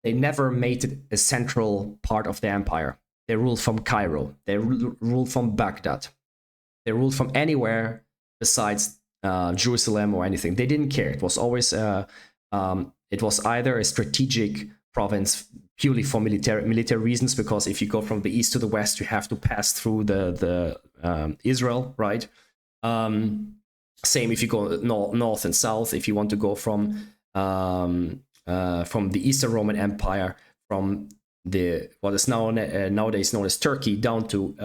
They never made it a central part of the empire. They ruled from Cairo, they ruled from Baghdad, they ruled from anywhere besides Jerusalem or anything. They didn't care. It was always it was either a strategic province purely for military reasons, because if you go from the east to the west, you have to pass through the Israel, right? Same if you go north and south. If you want to go from the Eastern Roman Empire, from what is now nowadays known as Turkey, down to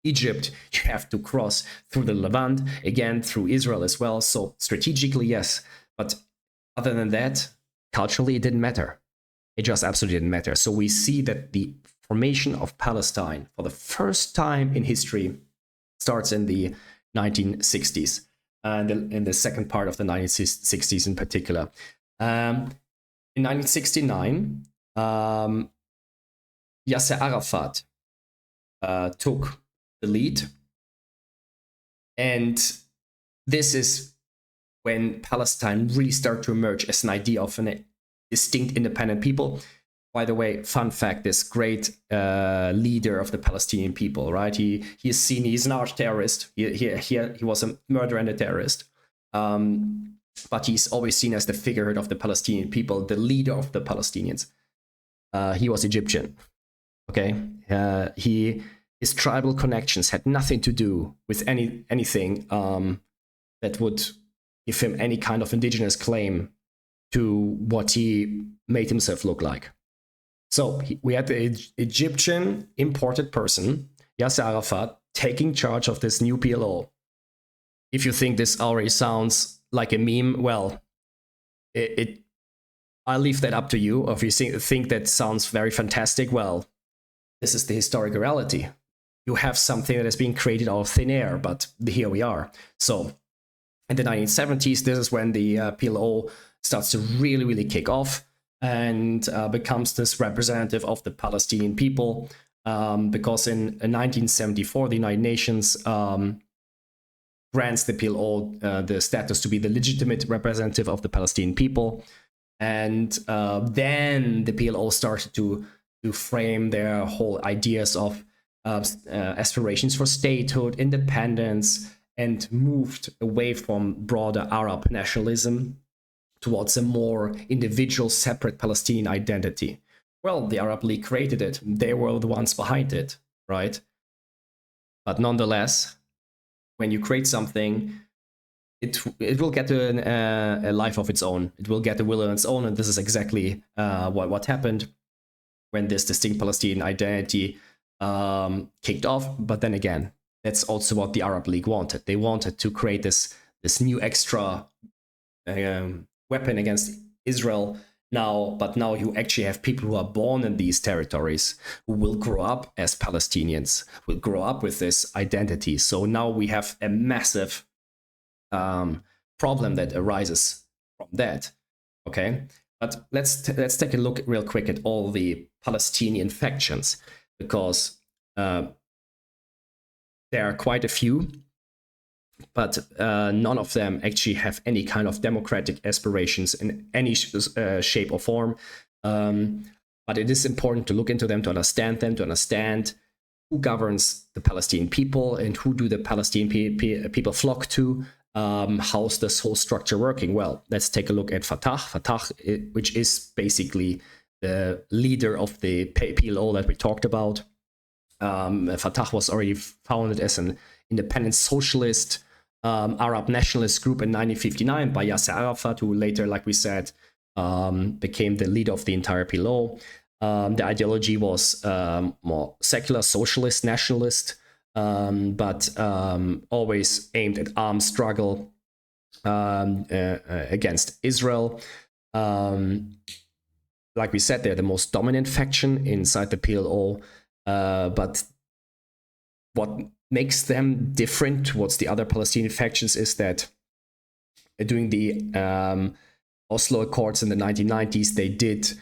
Egypt, you have to cross through the Levant, again through Israel as well. So strategically, yes, but other than that, culturally, it didn't matter. It just absolutely didn't matter. So we see that the formation of Palestine for the first time in history starts in the 1960s. and in the second part of the 1960s in particular. In 1969, Yasser Arafat took the lead, and this is when Palestine really started to emerge as an idea of a distinct independent people. By the way, fun fact, this great leader of the Palestinian people, right? He's seen, he's an arch terrorist. He was a murderer and a terrorist. But he's always seen as the figurehead of the Palestinian people, the leader of the Palestinians. He was Egyptian, okay? His tribal connections had nothing to do with anything that would give him any kind of indigenous claim to what he made himself look like. So we had the Egyptian imported person, Yasser Arafat, taking charge of this new PLO. If you think this already sounds like a meme, well, I'll leave that up to you. Or if you think that sounds very fantastic, well, this is the historic reality. You have something that is being created out of thin air, but here we are. So in the 1970s, this is when the PLO starts to really, really kick off and becomes this representative of the Palestinian people, because in 1974, the United Nations grants the PLO the status to be the legitimate representative of the Palestinian people. And then the PLO started to frame their whole ideas of aspirations for statehood, independence, and moved away from broader Arab nationalism towards a more individual, separate Palestinian identity. Well, the Arab League created it. They were the ones behind it, right? But nonetheless, when you create something, it will get a life of its own. It will get a will of its own, and this is exactly what happened when this distinct Palestinian identity kicked off. But then again, that's also what the Arab League wanted. They wanted to create this new extra weapon against Israel now, but now you actually have people who are born in these territories who will grow up as Palestinians, will grow up with this identity. So now we have a massive problem that arises from that. Okay, but let's take a look real quick at all the Palestinian factions, because there are quite a few, but none of them actually have any kind of democratic aspirations in any shape or form. But it is important to look into them, to understand who governs the Palestinian people and who do the Palestinian people flock to. How's this whole structure working? Well, let's take a look at Fatah, which is basically the leader of the PLO that we talked about. Fatah was already founded as an independent socialist Arab nationalist group in 1959 by Yasser Arafat, who later, like we said, became the leader of the entire PLO. The ideology was more secular, socialist, nationalist, but always aimed at armed struggle against Israel. Like we said, they're the most dominant faction inside the PLO, but what makes them different towards the other Palestinian factions is that during the Oslo Accords in the 1990s, they did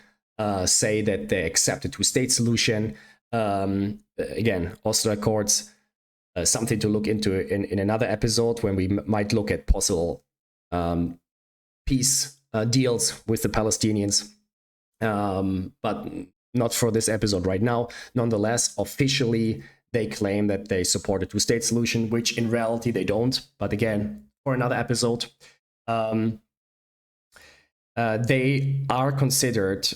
say that they accept a two-state solution. Again, Oslo Accords, something to look into in another episode when we might look at possible peace deals with the Palestinians, but not for this episode right now. Nonetheless, officially, they claim that they support a two-state solution, which in reality they don't. But again, for another episode, they are considered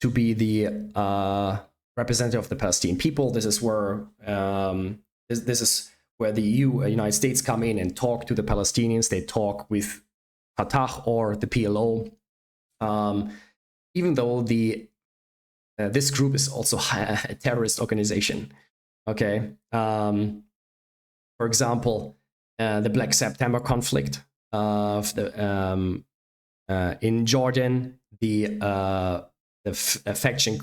to be the representative of the Palestinian people. This is where this is where the EU, United States, come in and talk to the Palestinians. They talk with Fatah or the PLO, even though this group is also a terrorist organization. Okay. For example, the Black September conflict in Jordan, the faction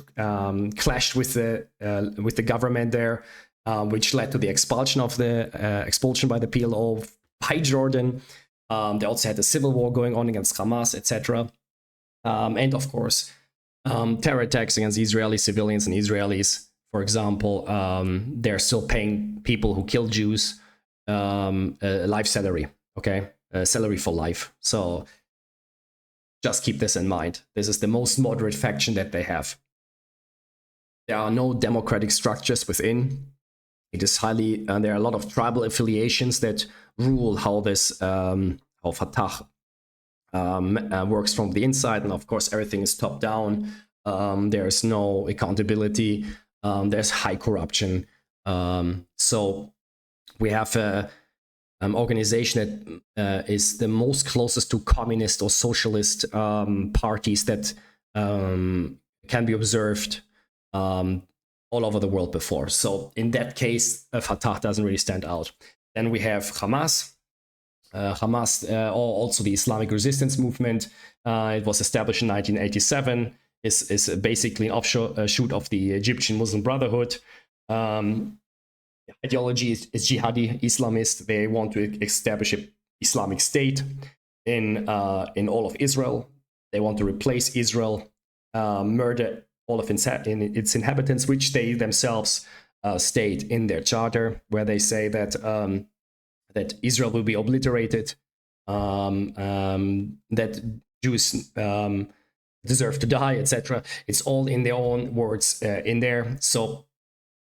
clashed with the government there, which led to the expulsion by the PLO by Jordan. They also had a civil war going on against Hamas, etc. And of course, terror attacks against Israeli civilians and Israelis. For example, they're still paying people who kill Jews a life salary, okay? A salary for life. So just keep this in mind. This is the most moderate faction that they have. There are no democratic structures within. It is highly, there are a lot of tribal affiliations that rule how this, how Fatah works from the inside. And of course, everything is top down. There's no accountability. There's high corruption. So we have a organization that is the most closest to communist or socialist parties that can be observed all over the world before. So in that case, Fatah doesn't really stand out. Then we have Hamas. Hamas, or also the Islamic resistance movement. It was established in 1987. Is basically an offshoot of the Egyptian Muslim Brotherhood. Ideology is jihadi Islamist. They want to establish an Islamic state in all of Israel. They want to replace Israel, murder all of its inhabitants, which they themselves state in their charter, where they say that that Israel will be obliterated, that Jews deserve to die, etc. It's all in their own words in there. So,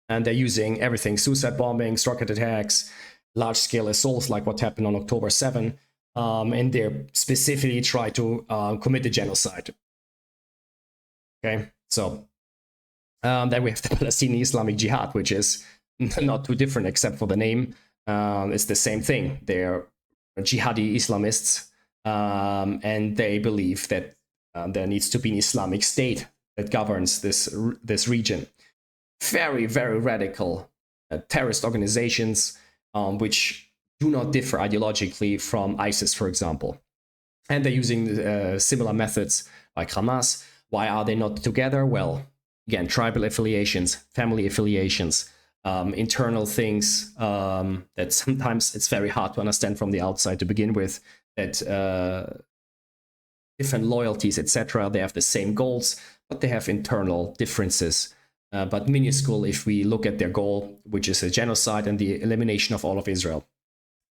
and they're using everything: suicide bombings, rocket attacks, large-scale assaults like what happened on October 7, and they specifically try to commit a genocide. Okay, so then we have the Palestinian Islamic Jihad, which is not too different except for the name. It's the same thing. They're jihadi Islamists, and they believe that there needs to be an Islamic state that governs this region. Very, very radical terrorist organizations, which do not differ ideologically from ISIS, for example. And they're using similar methods like Hamas. Why are they not together? Well, again, tribal affiliations, family affiliations, internal things that sometimes it's very hard to understand from the outside to begin with, that different loyalties, etc. They have the same goals, but they have internal differences, but minuscule if we look at their goal, which is a genocide and the elimination of all of Israel.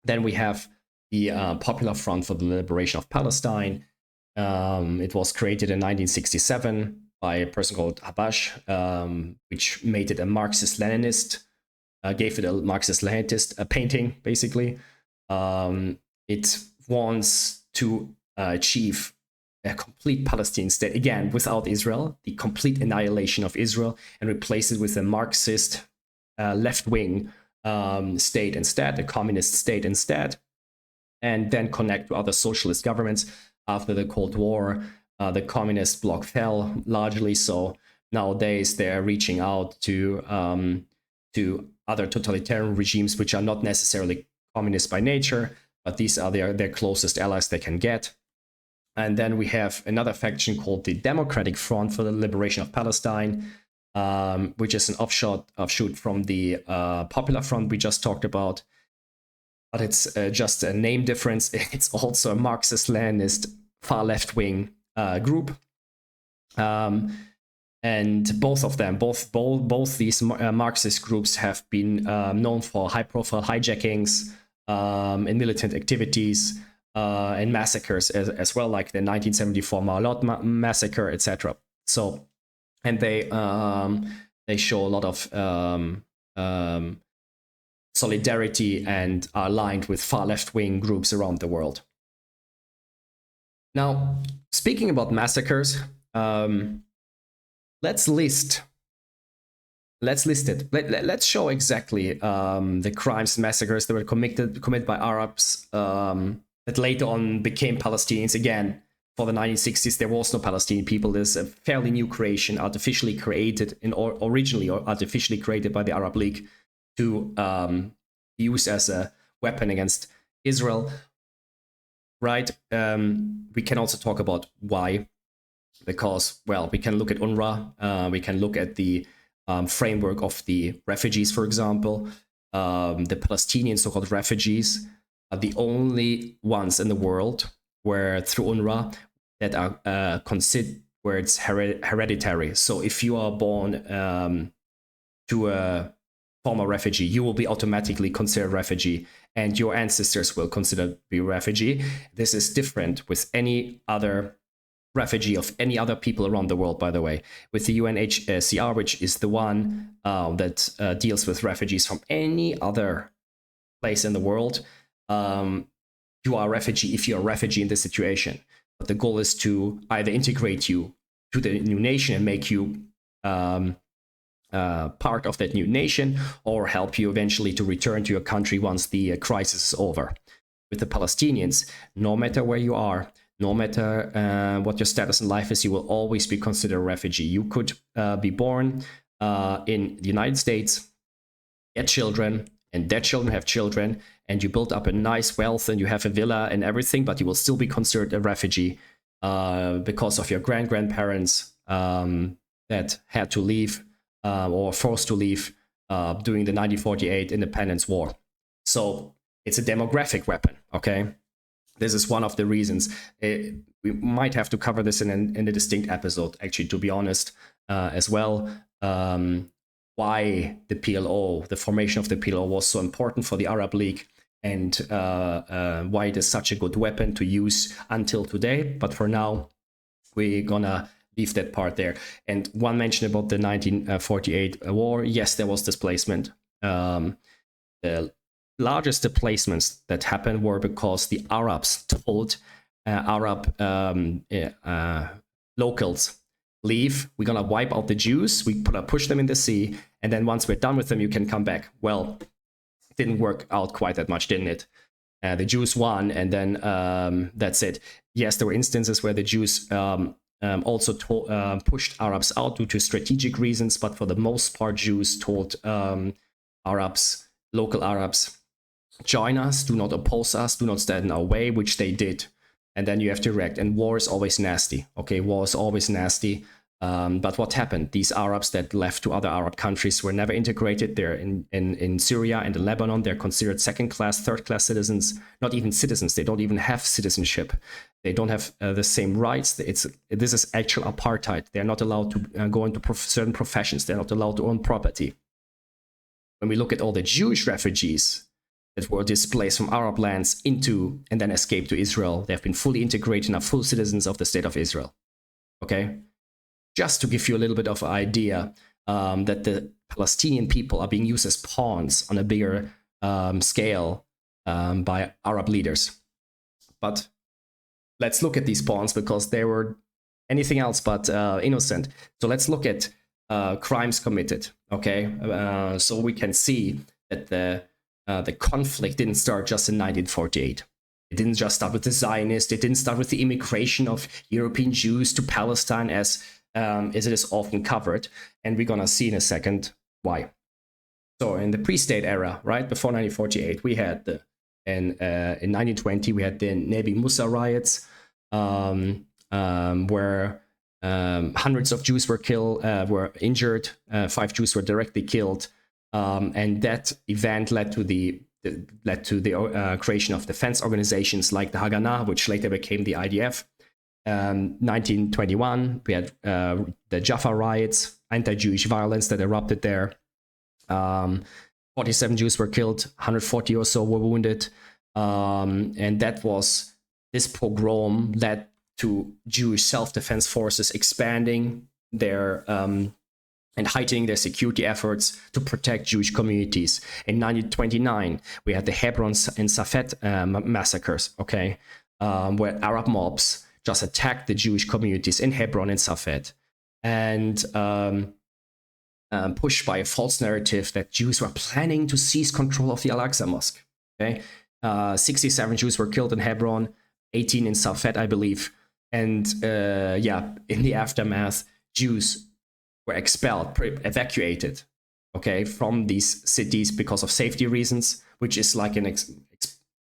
Then we have the Popular Front for the Liberation of Palestine. It was created in 1967 by a person called Habash, which made it a Marxist-Leninist, gave it a Marxist-Leninist painting, basically. It wants to achieve a complete Palestinian state, again, without Israel, the complete annihilation of Israel, and replace it with a Marxist left-wing state instead, a communist state instead, and then connect to other socialist governments. After the Cold War, the communist bloc fell largely, so nowadays they're reaching out to other totalitarian regimes, which are not necessarily communist by nature, but these are their closest allies they can get. And then we have another faction called the Democratic Front for the Liberation of Palestine, which is an offshoot from the Popular Front we just talked about. But it's just a name difference. It's also a Marxist-Leninist far left-wing group. And both of them, both these Marxist groups have been known for high-profile hijackings and militant activities and massacres as well, like the 1974 Ma'alot massacre, etc. So, and they show a lot of solidarity and are aligned with far left-wing groups around the world. Now, speaking about massacres, let's list it. Let's show exactly the crimes and massacres that were committed by Arabs that later on became Palestinians. Again, for the 1960s, there was no Palestinian people. There's a fairly new creation, artificially created, originally artificially created by the Arab League to use as a weapon against Israel. Right? We can also talk about why. Because, well, we can look at UNRWA, we can look at the framework of the refugees, for example, the Palestinian so-called refugees. are the only ones in the world where through UNRWA that are considered where it's hereditary. So if you are born to a former refugee, you will be automatically considered refugee, and your ancestors will consider be refugee. This is different with any other refugee of any other people around the world, by the way. With the UNHCR, which is the one that deals with refugees from any other place in the world, you are a refugee if you're a refugee in this situation. But the goal is to either integrate you to the new nation and make you part of that new nation, or help you eventually to return to your country once the crisis is over. With the Palestinians, no matter where you are, no matter what your status in life is, you will always be considered a refugee. You could be born in the United States, get children, and their children have children, and you build up a nice wealth and you have a villa and everything, but you will still be considered a refugee because of your grandparents that had to leave or forced to leave during the 1948 Independence War. So it's a demographic weapon, okay? This is one of the reasons. We might have to cover this in a distinct episode, actually, to be honest, as well. Why the PLO, the formation of the PLO, was so important for the Arab League, and why it is such a good weapon to use until today. But for now, we're gonna leave that part there. And one mention about the 1948 war, yes, there was displacement. The largest displacements that happened were because the Arabs told Arab locals, leave, we're gonna wipe out the Jews, we push them in the sea, and then once we're done with them, you can come back. Well, it didn't work out quite that much, didn't it? The Jews won, and then that's it. Yes, there were instances where the Jews also pushed Arabs out due to strategic reasons, but for the most part, Jews told Arabs, local Arabs, join us, do not oppose us, do not stand in our way, which they did. And then you have to react. And war is always nasty. Okay, war is always nasty. But what happened? These Arabs that left to other Arab countries were never integrated. They're in Syria and in Lebanon. They're considered second-class, third-class citizens. Not even citizens. They don't even have citizenship. They don't have the same rights. This is actual apartheid. They're not allowed to go into certain professions. They're not allowed to own property. When we look at all the Jewish refugees that were displaced from Arab lands into and then escaped to Israel, they have been fully integrated and are full citizens of the state of Israel. Okay? Just to give you a little bit of an idea that the Palestinian people are being used as pawns on a bigger scale by Arab leaders. But let's look at these pawns because they were anything else but innocent. So let's look at crimes committed. Okay? So we can see that the conflict didn't start just in 1948. It didn't just start with the Zionists. It didn't start with the immigration of European Jews to Palestine as it is often covered. And we're going to see in a second why. So in the pre-state era, right, before 1948, we had in 1920, we had the Nebi Musa riots, where hundreds of Jews were injured. 5 Jews were directly killed. And that event led to the creation of defense organizations like the Haganah, which later became the IDF. 1921, we had the Jaffa riots, anti-Jewish violence that erupted there. 47 Jews were killed, 140 or so were wounded. And this pogrom led to Jewish self-defense forces expanding their and heightening their security efforts to protect Jewish communities. In 1929, we had the Hebron and Safed massacres, okay, where Arab mobs just attacked the Jewish communities in Hebron and Safed, and pushed by a false narrative that Jews were planning to seize control of the Al-Aqsa Mosque. Okay, 67 Jews were killed in Hebron, 18 in Safed, I believe, and in the aftermath, Jews were expelled, evacuated, okay, from these cities because of safety reasons, which is like an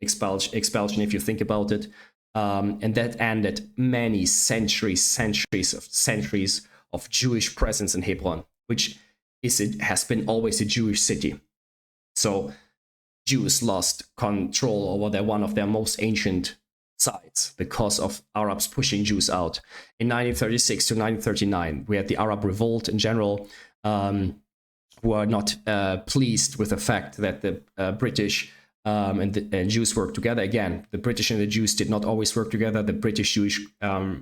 expulsion if you think about it. And that ended many centuries of Jewish presence in Hebron, which has been always a Jewish city. So Jews lost control over one of their most ancient sites because of Arabs pushing Jews out. In 1936 to 1939, we had the Arab Revolt in general, who are not pleased with the fact that the British and Jews work together. Again, the British and the Jews did not always work together. The British-Jewish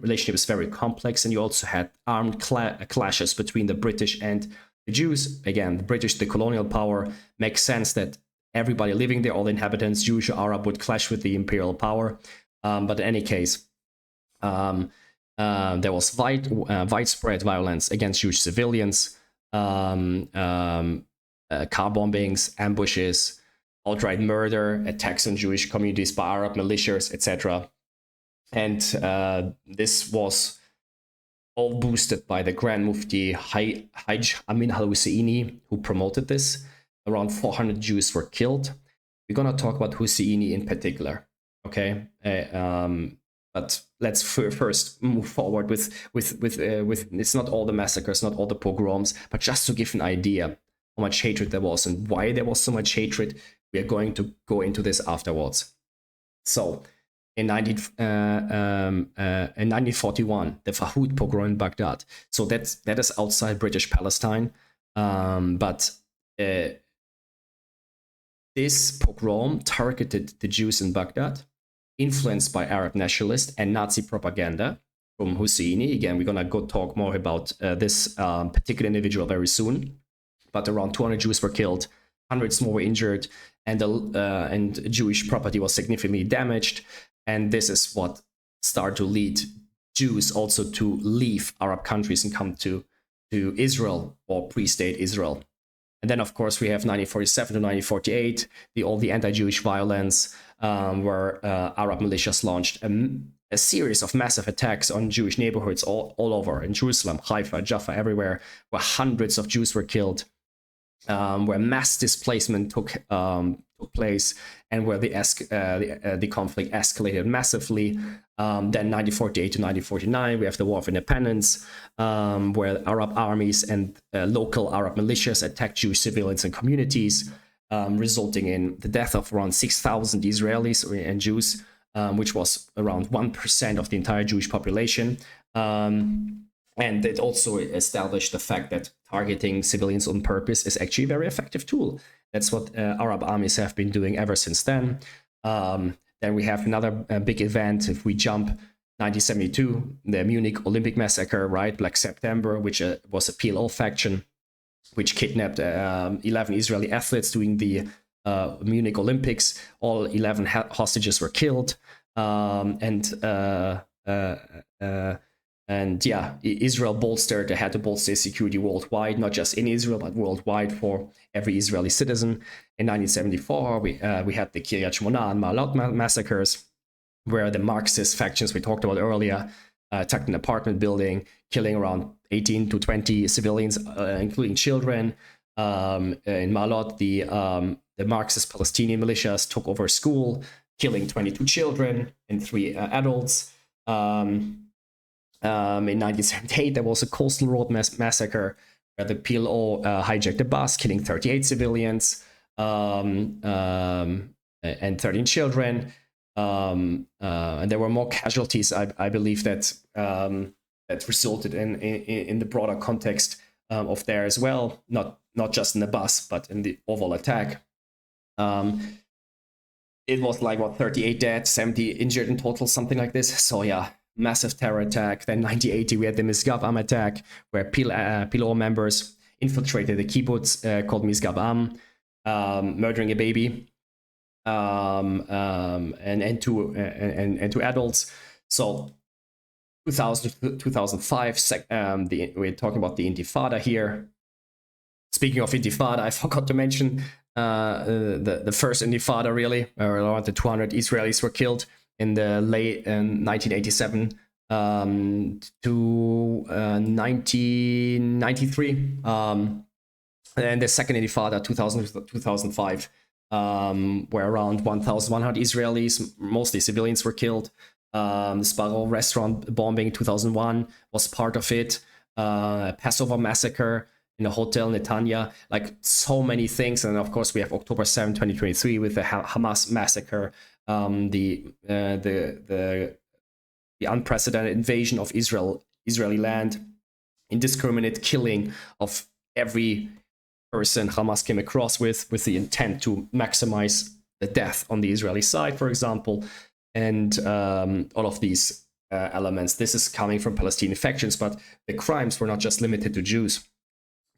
relationship is very complex, and you also had armed clashes between the British and the Jews. Again, the British, the colonial power, makes sense that everybody living there, all the inhabitants, Jewish or Arab, would clash with the imperial power. But in any case, there was widespread violence against Jewish civilians, car bombings, ambushes, outright murder, attacks on Jewish communities by Arab militias, etc. And this was all boosted by the Grand Mufti Hajj Amin al-Husseini, who promoted this. Around 400 Jews were killed. We're going to talk about Husseini in particular, okay? But let's first move forward with it's not all the massacres, not all the pogroms, but just to give an idea how much hatred there was and why there was so much hatred. We are going to go into this afterwards. So, in 1941, the Fahud pogrom in Baghdad. So that is outside British Palestine, but this pogrom targeted the Jews in Baghdad, influenced by Arab nationalist and Nazi propaganda from Husseini. Again, we're gonna go talk more about this particular individual very soon. But around 200 Jews were killed, hundreds more were injured, and Jewish property was significantly damaged. And this is what started to lead Jews also to leave Arab countries and come to Israel or pre-state Israel. And then, of course, we have 1947 to 1948, all the anti-Jewish violence, where Arab militias launched a series of massive attacks on Jewish neighborhoods all over in Jerusalem, Haifa, Jaffa, everywhere, where hundreds of Jews were killed, where mass displacement took place, and where the conflict escalated massively. Then 1948 to 1949, we have the War of Independence, where Arab armies and local Arab militias attacked Jewish civilians and communities, resulting in the death of around 6,000 Israelis and Jews, which was around 1% of the entire Jewish population. And it also established the fact that targeting civilians on purpose is actually a very effective tool. That's what Arab armies have been doing ever since then. Then we have another big event. If we jump 1972, the Munich Olympic massacre, right? Black September, which was a PLO faction, which kidnapped 11 Israeli athletes during the Munich Olympics. All 11 hostages were killed. And yeah, Israel had to bolster security worldwide, not just in Israel, but worldwide for every Israeli citizen. In 1974, we had the Kiryat Shmona and Ma'alot massacres, where the Marxist factions we talked about earlier attacked an apartment building, killing around 18 to 20 civilians, including children. In Ma'alot, the Marxist Palestinian militias took over a school, killing 22 children and 3 adults. In 1978, there was a Coastal Road massacre where the PLO hijacked a bus, killing 38 civilians and 13 children. And there were more casualties, I believe, that resulted in the broader context of there as well, not just in the bus, but in the overall attack. It was like, 38 dead, 70 injured in total, something like this. So yeah, massive terror attack. Then 1980, we had the Misgab Am attack, where PLO members infiltrated the kibbutz called Misgab Am, murdering a baby and two adults. So 2000 2005, we're talking about the Intifada here. Speaking of Intifada, I forgot to mention the first Intifada, really, where around 200 Israelis were killed in the late 1987 to 1993. And the second Intifada, 2000 2005, where around 1,100 Israelis, mostly civilians, were killed. The Sparrow restaurant bombing 2001 was part of it. Passover massacre in a hotel in Netanya, like so many things. And of course, we have October 7, 2023 with the Hamas massacre, the unprecedented invasion of Israeli land, indiscriminate killing of every person Hamas came across with the intent to maximize the death on the Israeli side, for example, and all of these elements. This is coming from Palestinian factions, but the crimes were not just limited to Jews.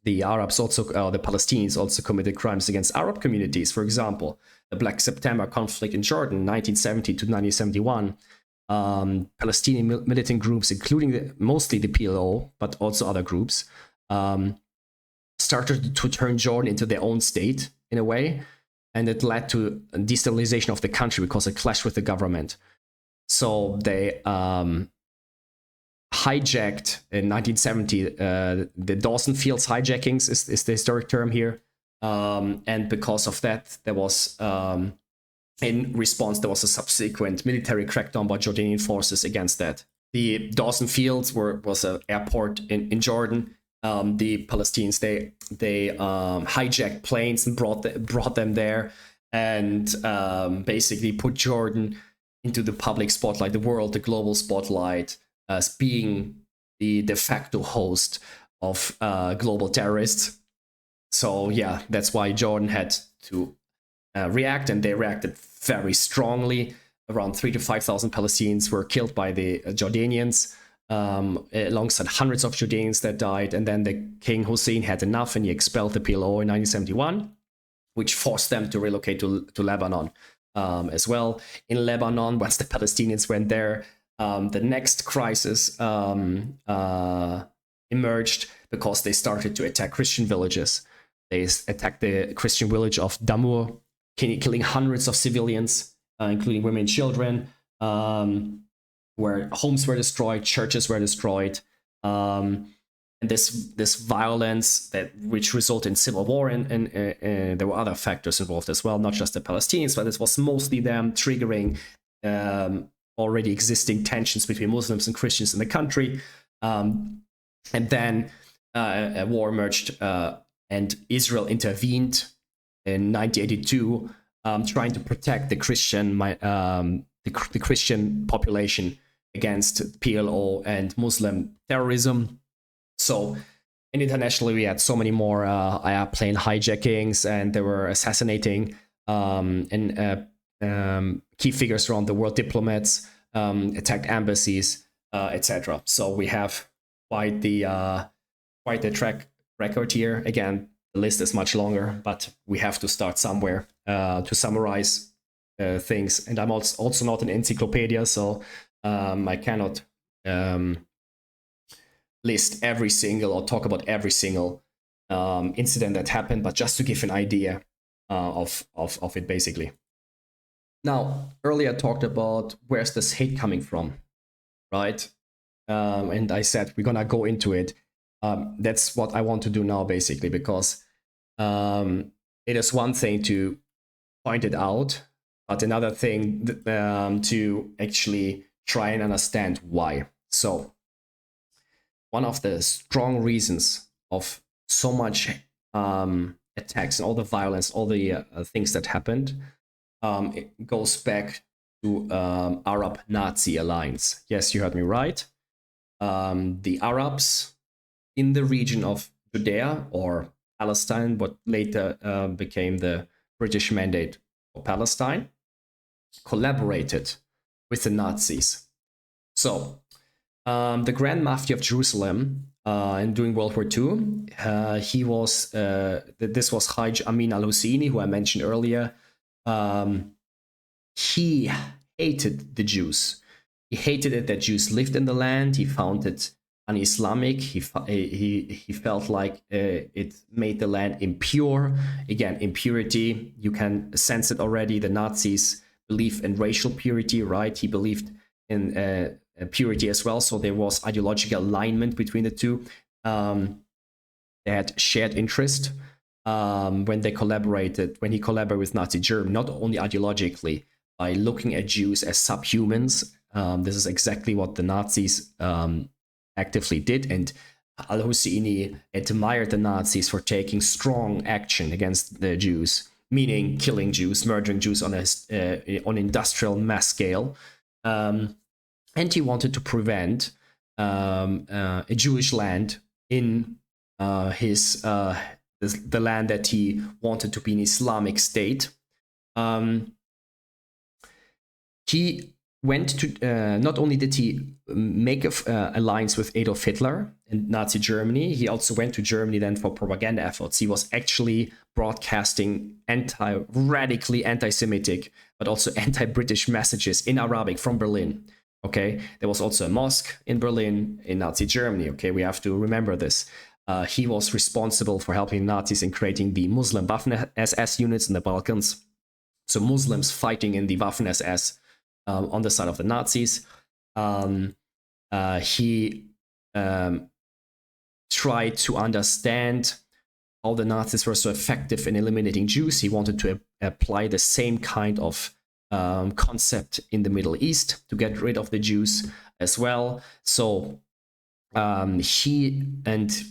The Arabs also, the Palestinians also committed crimes against Arab communities. For example, the Black September conflict in Jordan, 1970 to 1971. Palestinian militant groups, including mostly the PLO, but also other groups, started to turn Jordan into their own state in a way, and it led to destabilization of the country because it clashed with the government. So they hijacked in 1970 the Dawson Fields hijackings is the historic term here, and because of that, there was in response there was a subsequent military crackdown by Jordanian forces against that. The Dawson Fields was an airport in Jordan. The Palestinians they hijacked planes and brought them there, and basically put Jordan into the public spotlight, the world, the global spotlight, as being the de facto host of global terrorists. So yeah, that's why Jordan had to react, and they reacted very strongly. Around 3,000 to 5,000 Palestinians were killed by the Jordanians, alongside hundreds of Judeans that died. And then the King Hussein had enough, and he expelled the PLO in 1971, which forced them to relocate to Lebanon as well. In Lebanon, once the Palestinians went there, the next crisis emerged because they started to attack Christian villages. They attacked the Christian village of Damour, killing hundreds of civilians, including women and children, where homes were destroyed, churches were destroyed, and this violence which resulted in civil war, and there were other factors involved as well, not just the Palestinians, but this was mostly them triggering already existing tensions between Muslims and Christians in the country, and then a war emerged, and Israel intervened in 1982, trying to protect the Christian Christian population against PLO and Muslim terrorism. So, and internationally, we had so many more airplane hijackings, and they were assassinating key figures around the world, diplomats, attacked embassies, etc. So we have quite the track record here. Again, the list is much longer, but we have to start somewhere to summarize things. And I'm also not an encyclopedia, so I cannot list every single or talk about every single incident that happened, but just to give an idea of it, basically. Now, earlier I talked about where's this hate coming from, right? And I said we're gonna go into it. That's what I want to do now, basically, because it is one thing to point it out, but another thing to actually try and understand why. So, one of the strong reasons of so much attacks and all the violence, all the things that happened, it goes back to Arab-Nazi alliance. Yes, you heard me right. The Arabs in the region of Judea or Palestine, what later became the British Mandate for Palestine, collaborated with the Nazis. So, the Grand Mufti of Jerusalem during World War II, this was Hajj Amin al-Husseini, who I mentioned earlier. He hated the Jews. He hated it that Jews lived in the land. He found it un-Islamic. He felt like it made the land impure. Again, impurity, you can sense it already. The Nazis believed in racial purity, right? He believed in purity as well. So there was ideological alignment between the two. They had shared interest when he collaborated with Nazi Germany, not only ideologically, by looking at Jews as subhumans. This is exactly what the Nazis actively did. And Al-Husseini admired the Nazis for taking strong action against the Jews, meaning killing Jews, murdering Jews on on industrial mass scale. And he wanted to prevent a Jewish land in the land that he wanted to be an Islamic state. He went to, not only did he make an alliance with Adolf Hitler in Nazi Germany, he also went to Germany then for propaganda efforts. He was actually broadcasting radically anti-Semitic, but also anti-British messages in Arabic from Berlin. Okay, there was also a mosque in Berlin in Nazi Germany. Okay, we have to remember this. He was responsible for helping Nazis in creating the Muslim Waffen-SS units in the Balkans. So Muslims fighting in the Waffen-SS on the side of the Nazis. He tried to understand how the Nazis were so effective in eliminating Jews. He wanted to apply the same kind of concept in the Middle East to get rid of the Jews as well. So he and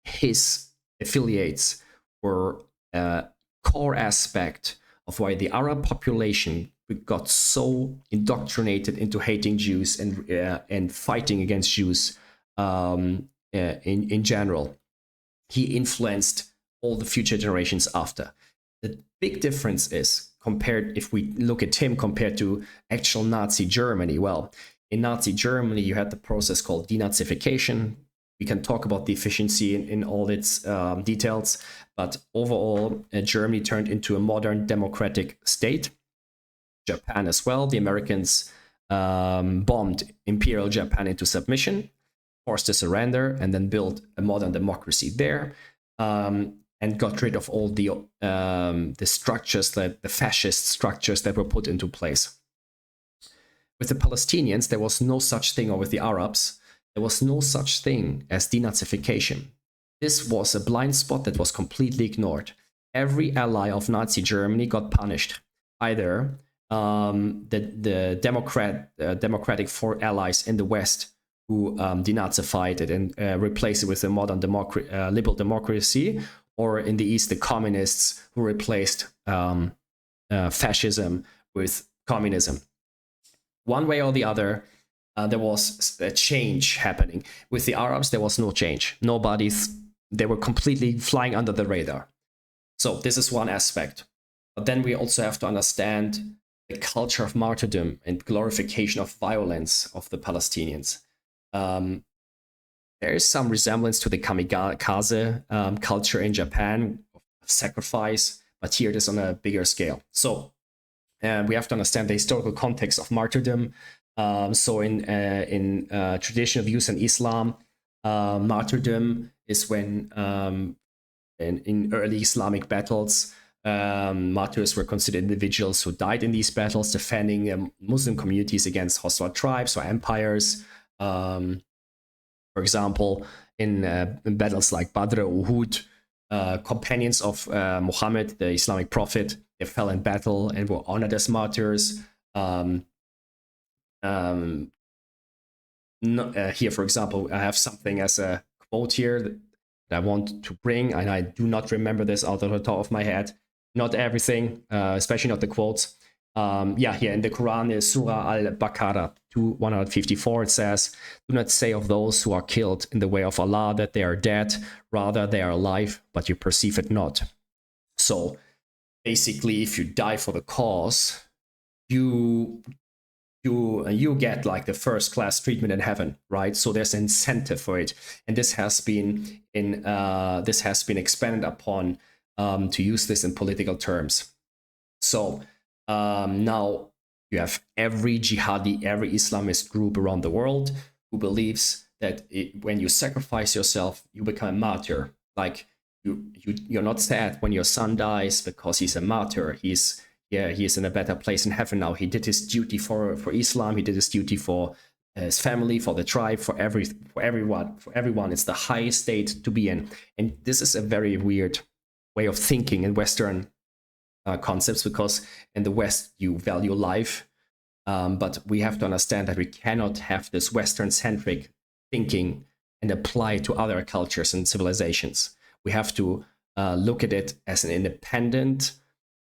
his affiliates were a core aspect of why the Arab population got so indoctrinated into hating Jews and fighting against Jews in general. He influenced all the future generations after. The big difference is, if we look at him compared to actual Nazi Germany, well, in Nazi Germany, you had the process called denazification. We can talk about the efficiency in all its details, but overall, Germany turned into a modern democratic state. Japan as well. The Americans bombed Imperial Japan into submission, forced to surrender, and then built a modern democracy there, and got rid of all the structures, the fascist structures that were put into place. With the Palestinians, there was no such thing, or with the Arabs, there was no such thing as denazification. This was a blind spot that was completely ignored. Every ally of Nazi Germany got punished. Either the democratic four allies in the West who denazified it and replaced it with a modern liberal democracy, or in the East, the communists who replaced fascism with communism. One way or the other, there was a change happening. With the Arabs, there was no change. They were completely flying under the radar. So this is one aspect. But then we also have to understand the culture of martyrdom and glorification of violence of the Palestinians. There is some resemblance to the kamikaze culture in Japan, of sacrifice, but here it is on a bigger scale. So we have to understand the historical context of martyrdom. So in traditional views in Islam, martyrdom is when in early Islamic battles, martyrs were considered individuals who died in these battles, defending Muslim communities against hostile tribes or empires. For example, in battles like Badr or Uhud, companions of Muhammad, the Islamic prophet, they fell in battle and were honored as martyrs. Here, for example, I have something as a quote here that I want to bring, and I do not remember this out of the top of my head. Not everything, especially not the quotes. Here in the Quran is Surah Al-Baqarah 154. It says, "Do not say of those who are killed in the way of Allah that they are dead. Rather, they are alive, but you perceive it not." So basically, if you die for the cause, you get like the first class treatment in heaven, right? So there's an incentive for it, and this has been expanded upon to use this in political terms. So now you have every jihadi, every Islamist group around the world who believes that when you sacrifice yourself, you become a martyr. Like you're not sad when your son dies because he's a martyr. He is in a better place in heaven now. He did his duty for Islam. He did his duty for his family, for the tribe, for everyone. It's the highest state to be in. And this is a very weird way of thinking in Western concepts, because in the West you value life, but we have to understand that we cannot have this Western-centric thinking and apply it to other cultures and civilizations. We have to look at it as an independent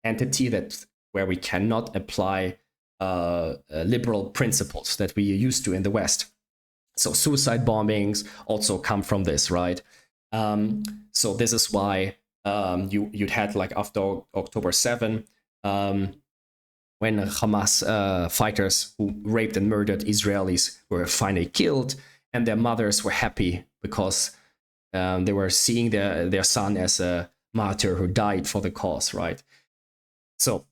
entity where we cannot apply liberal principles that we are used to in the West. So suicide bombings also come from this, right? So this is why you'd had, like, after October 7, when Hamas fighters who raped and murdered Israelis were finally killed, and their mothers were happy because they were seeing their son as a martyr who died for the cause, right? So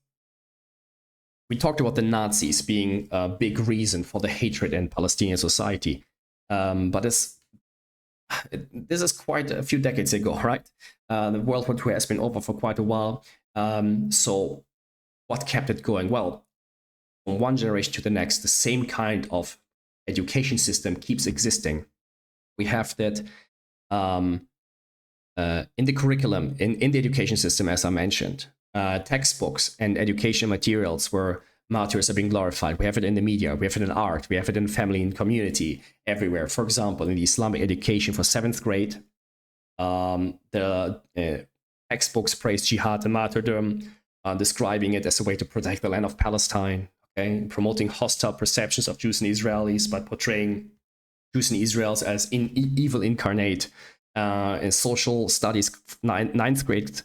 we talked about the Nazis being a big reason for the hatred in Palestinian society, but this is quite a few decades ago, right? The World War II has been over for quite a while. So what kept it going? Well, from one generation to the next, the same kind of education system keeps existing. We have that in the curriculum, in the education system, as I mentioned, textbooks and education materials where martyrs are being glorified. We have it in the media, we have it in art, we have it in family and community, everywhere. For example, in the Islamic education for 7th grade, the textbooks praise jihad and martyrdom, describing it as a way to protect the land of Palestine, okay? Promoting hostile perceptions of Jews and Israelis by portraying Jews and Israelis as evil incarnate. In social studies, 9th grade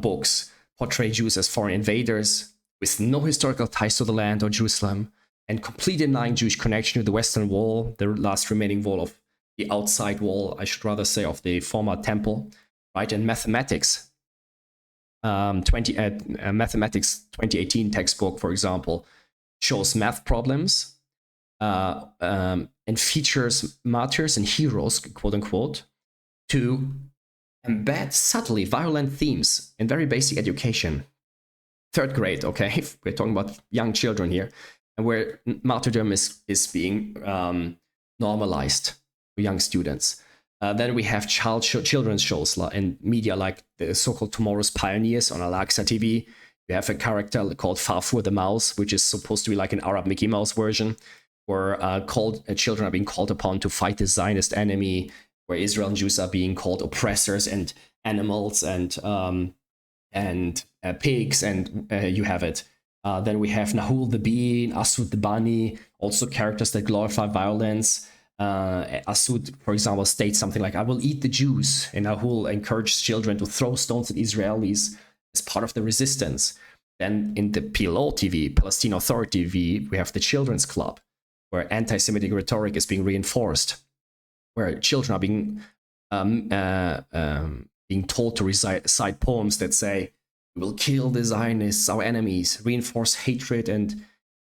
books portray Jews as foreign invaders with no historical ties to the land or Jerusalem, and completely denying Jewish connection to the Western Wall, the last remaining wall of the outside wall, I should rather say, of the former temple, right? And mathematics, Mathematics 2018 textbook, for example, shows math problems and features martyrs and heroes, quote unquote, to embed subtly violent themes in very basic education. 3rd grade, okay, we're talking about young children here, and where martyrdom is being normalized for young students. Then we have children's shows and media like the so-called Tomorrow's Pioneers on Al-Aqsa TV. You have a character called Farfur the Mouse, which is supposed to be like an Arab Mickey Mouse version, where children are being called upon to fight the Zionist enemy, where Israel and Jews are being called oppressors and animals and pigs, and you have it. Then we have Nahul the Bee, Asud the Bunny, also characters that glorify violence. Asud, for example, states something like, "I will eat the Jews," and Nahul encourages children to throw stones at Israelis as part of the resistance. Then in the PLO TV, Palestine Authority TV, we have the Children's Club, where anti-Semitic rhetoric is being reinforced, where children are being told to recite poems that say, "We will kill the Zionists, our enemies," reinforce hatred and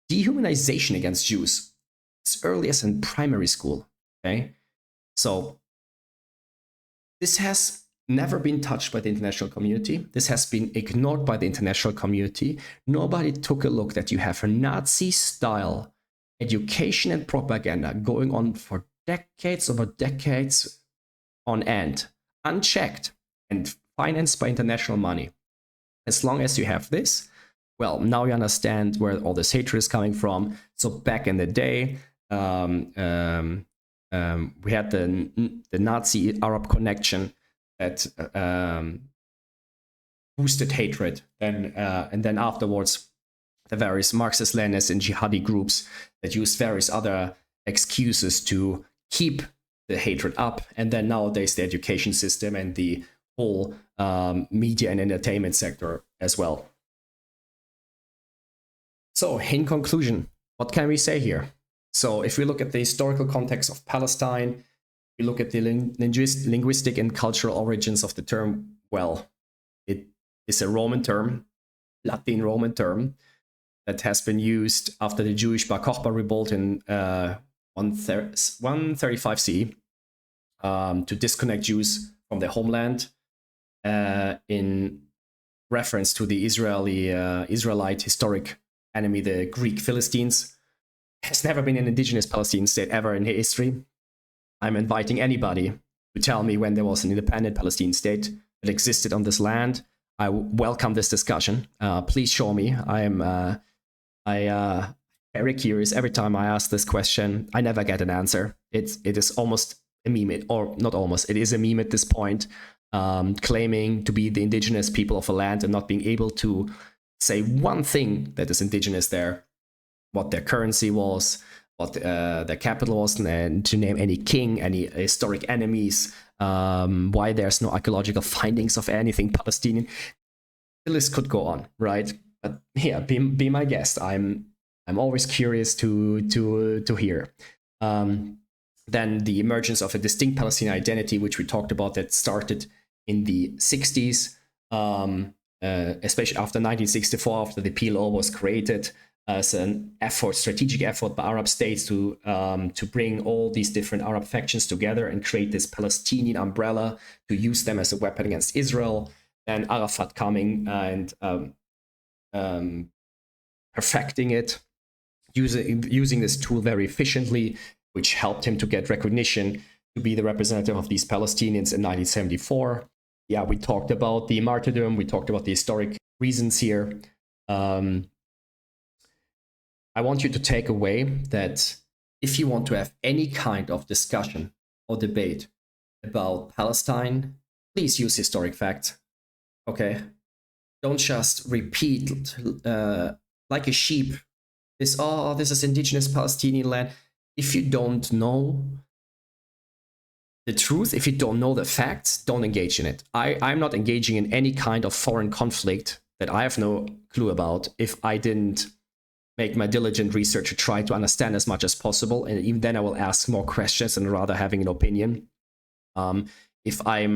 dehumanization against Jews as early as in primary school. Okay, so this has never been touched by the international community. This has been ignored by the international community. Nobody took a look that you have a Nazi-style education and propaganda going on for decades over decades on end, unchecked and financed by international money. As long as you have this, well, now you understand where all this hatred is coming from. So back in the day, we had the Nazi-Arab connection that boosted hatred. And then afterwards, the various Marxist-Leninist and jihadi groups that used various other excuses to keep the hatred up. And then nowadays, the education system and the whole media and entertainment sector as well. So in conclusion, what can we say here? So if we look at the historical context of Palestine, we look at the linguistic and cultural origins of the term, well, it is a Roman term, Latin Roman term, that has been used after the Jewish Bar Kokhba revolt in 135 CE to disconnect Jews from their homeland in reference to the Israelite historic enemy, the Greek Philistines. Has never been an indigenous Palestinian state ever in history. I'm inviting anybody to tell me when there was an independent Palestinian state that existed on this land. I welcome this discussion. Please show me. I very curious. Every time I ask this question, I never get an answer. It is almost a meme, or not almost, it is a meme at this point, claiming to be the indigenous people of a land and not being able to say one thing that is indigenous there, what their currency was, what their capital was, and to name any king, any historic enemies, why there's no archaeological findings of anything Palestinian. The list could go on, right? But yeah, be my guest. I'm always curious to hear. Then the emergence of a distinct Palestinian identity, which we talked about, that started in the 60s, especially after 1964, after the PLO was created as an effort, strategic effort by Arab states to bring all these different Arab factions together and create this Palestinian umbrella to use them as a weapon against Israel. Then Arafat coming and perfecting it, using this tool very efficiently, which helped him to get recognition to be the representative of these Palestinians in 1974. Yeah, we talked about the martyrdom, we talked about the historic reasons here. I want you to take away that if you want to have any kind of discussion or debate about Palestine, please use historic facts. Okay? Don't just repeat like a sheep, this is indigenous Palestinian land. If you don't know the truth, if you don't know the facts, don't engage in it. I'm not engaging in any kind of foreign conflict that I have no clue about if I didn't make my diligent research to try to understand as much as possible. And even then I will ask more questions and rather having an opinion. If I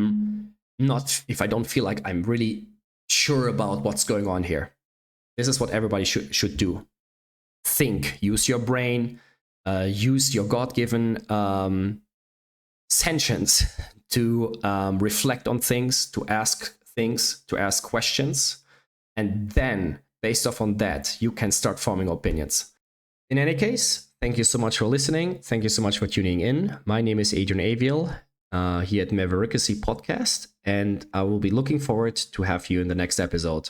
don't feel like I'm really sure about what's going on here, this is what everybody should do. Think, use your brain, use your God-given sentience to reflect on things, to ask questions, and then based off on that, you can start forming opinions. In any case, thank you so much for listening. Thank you so much for tuning in. My name is Adrian Aviel here at Mavericracy podcast, and I will be looking forward to have you in the next episode.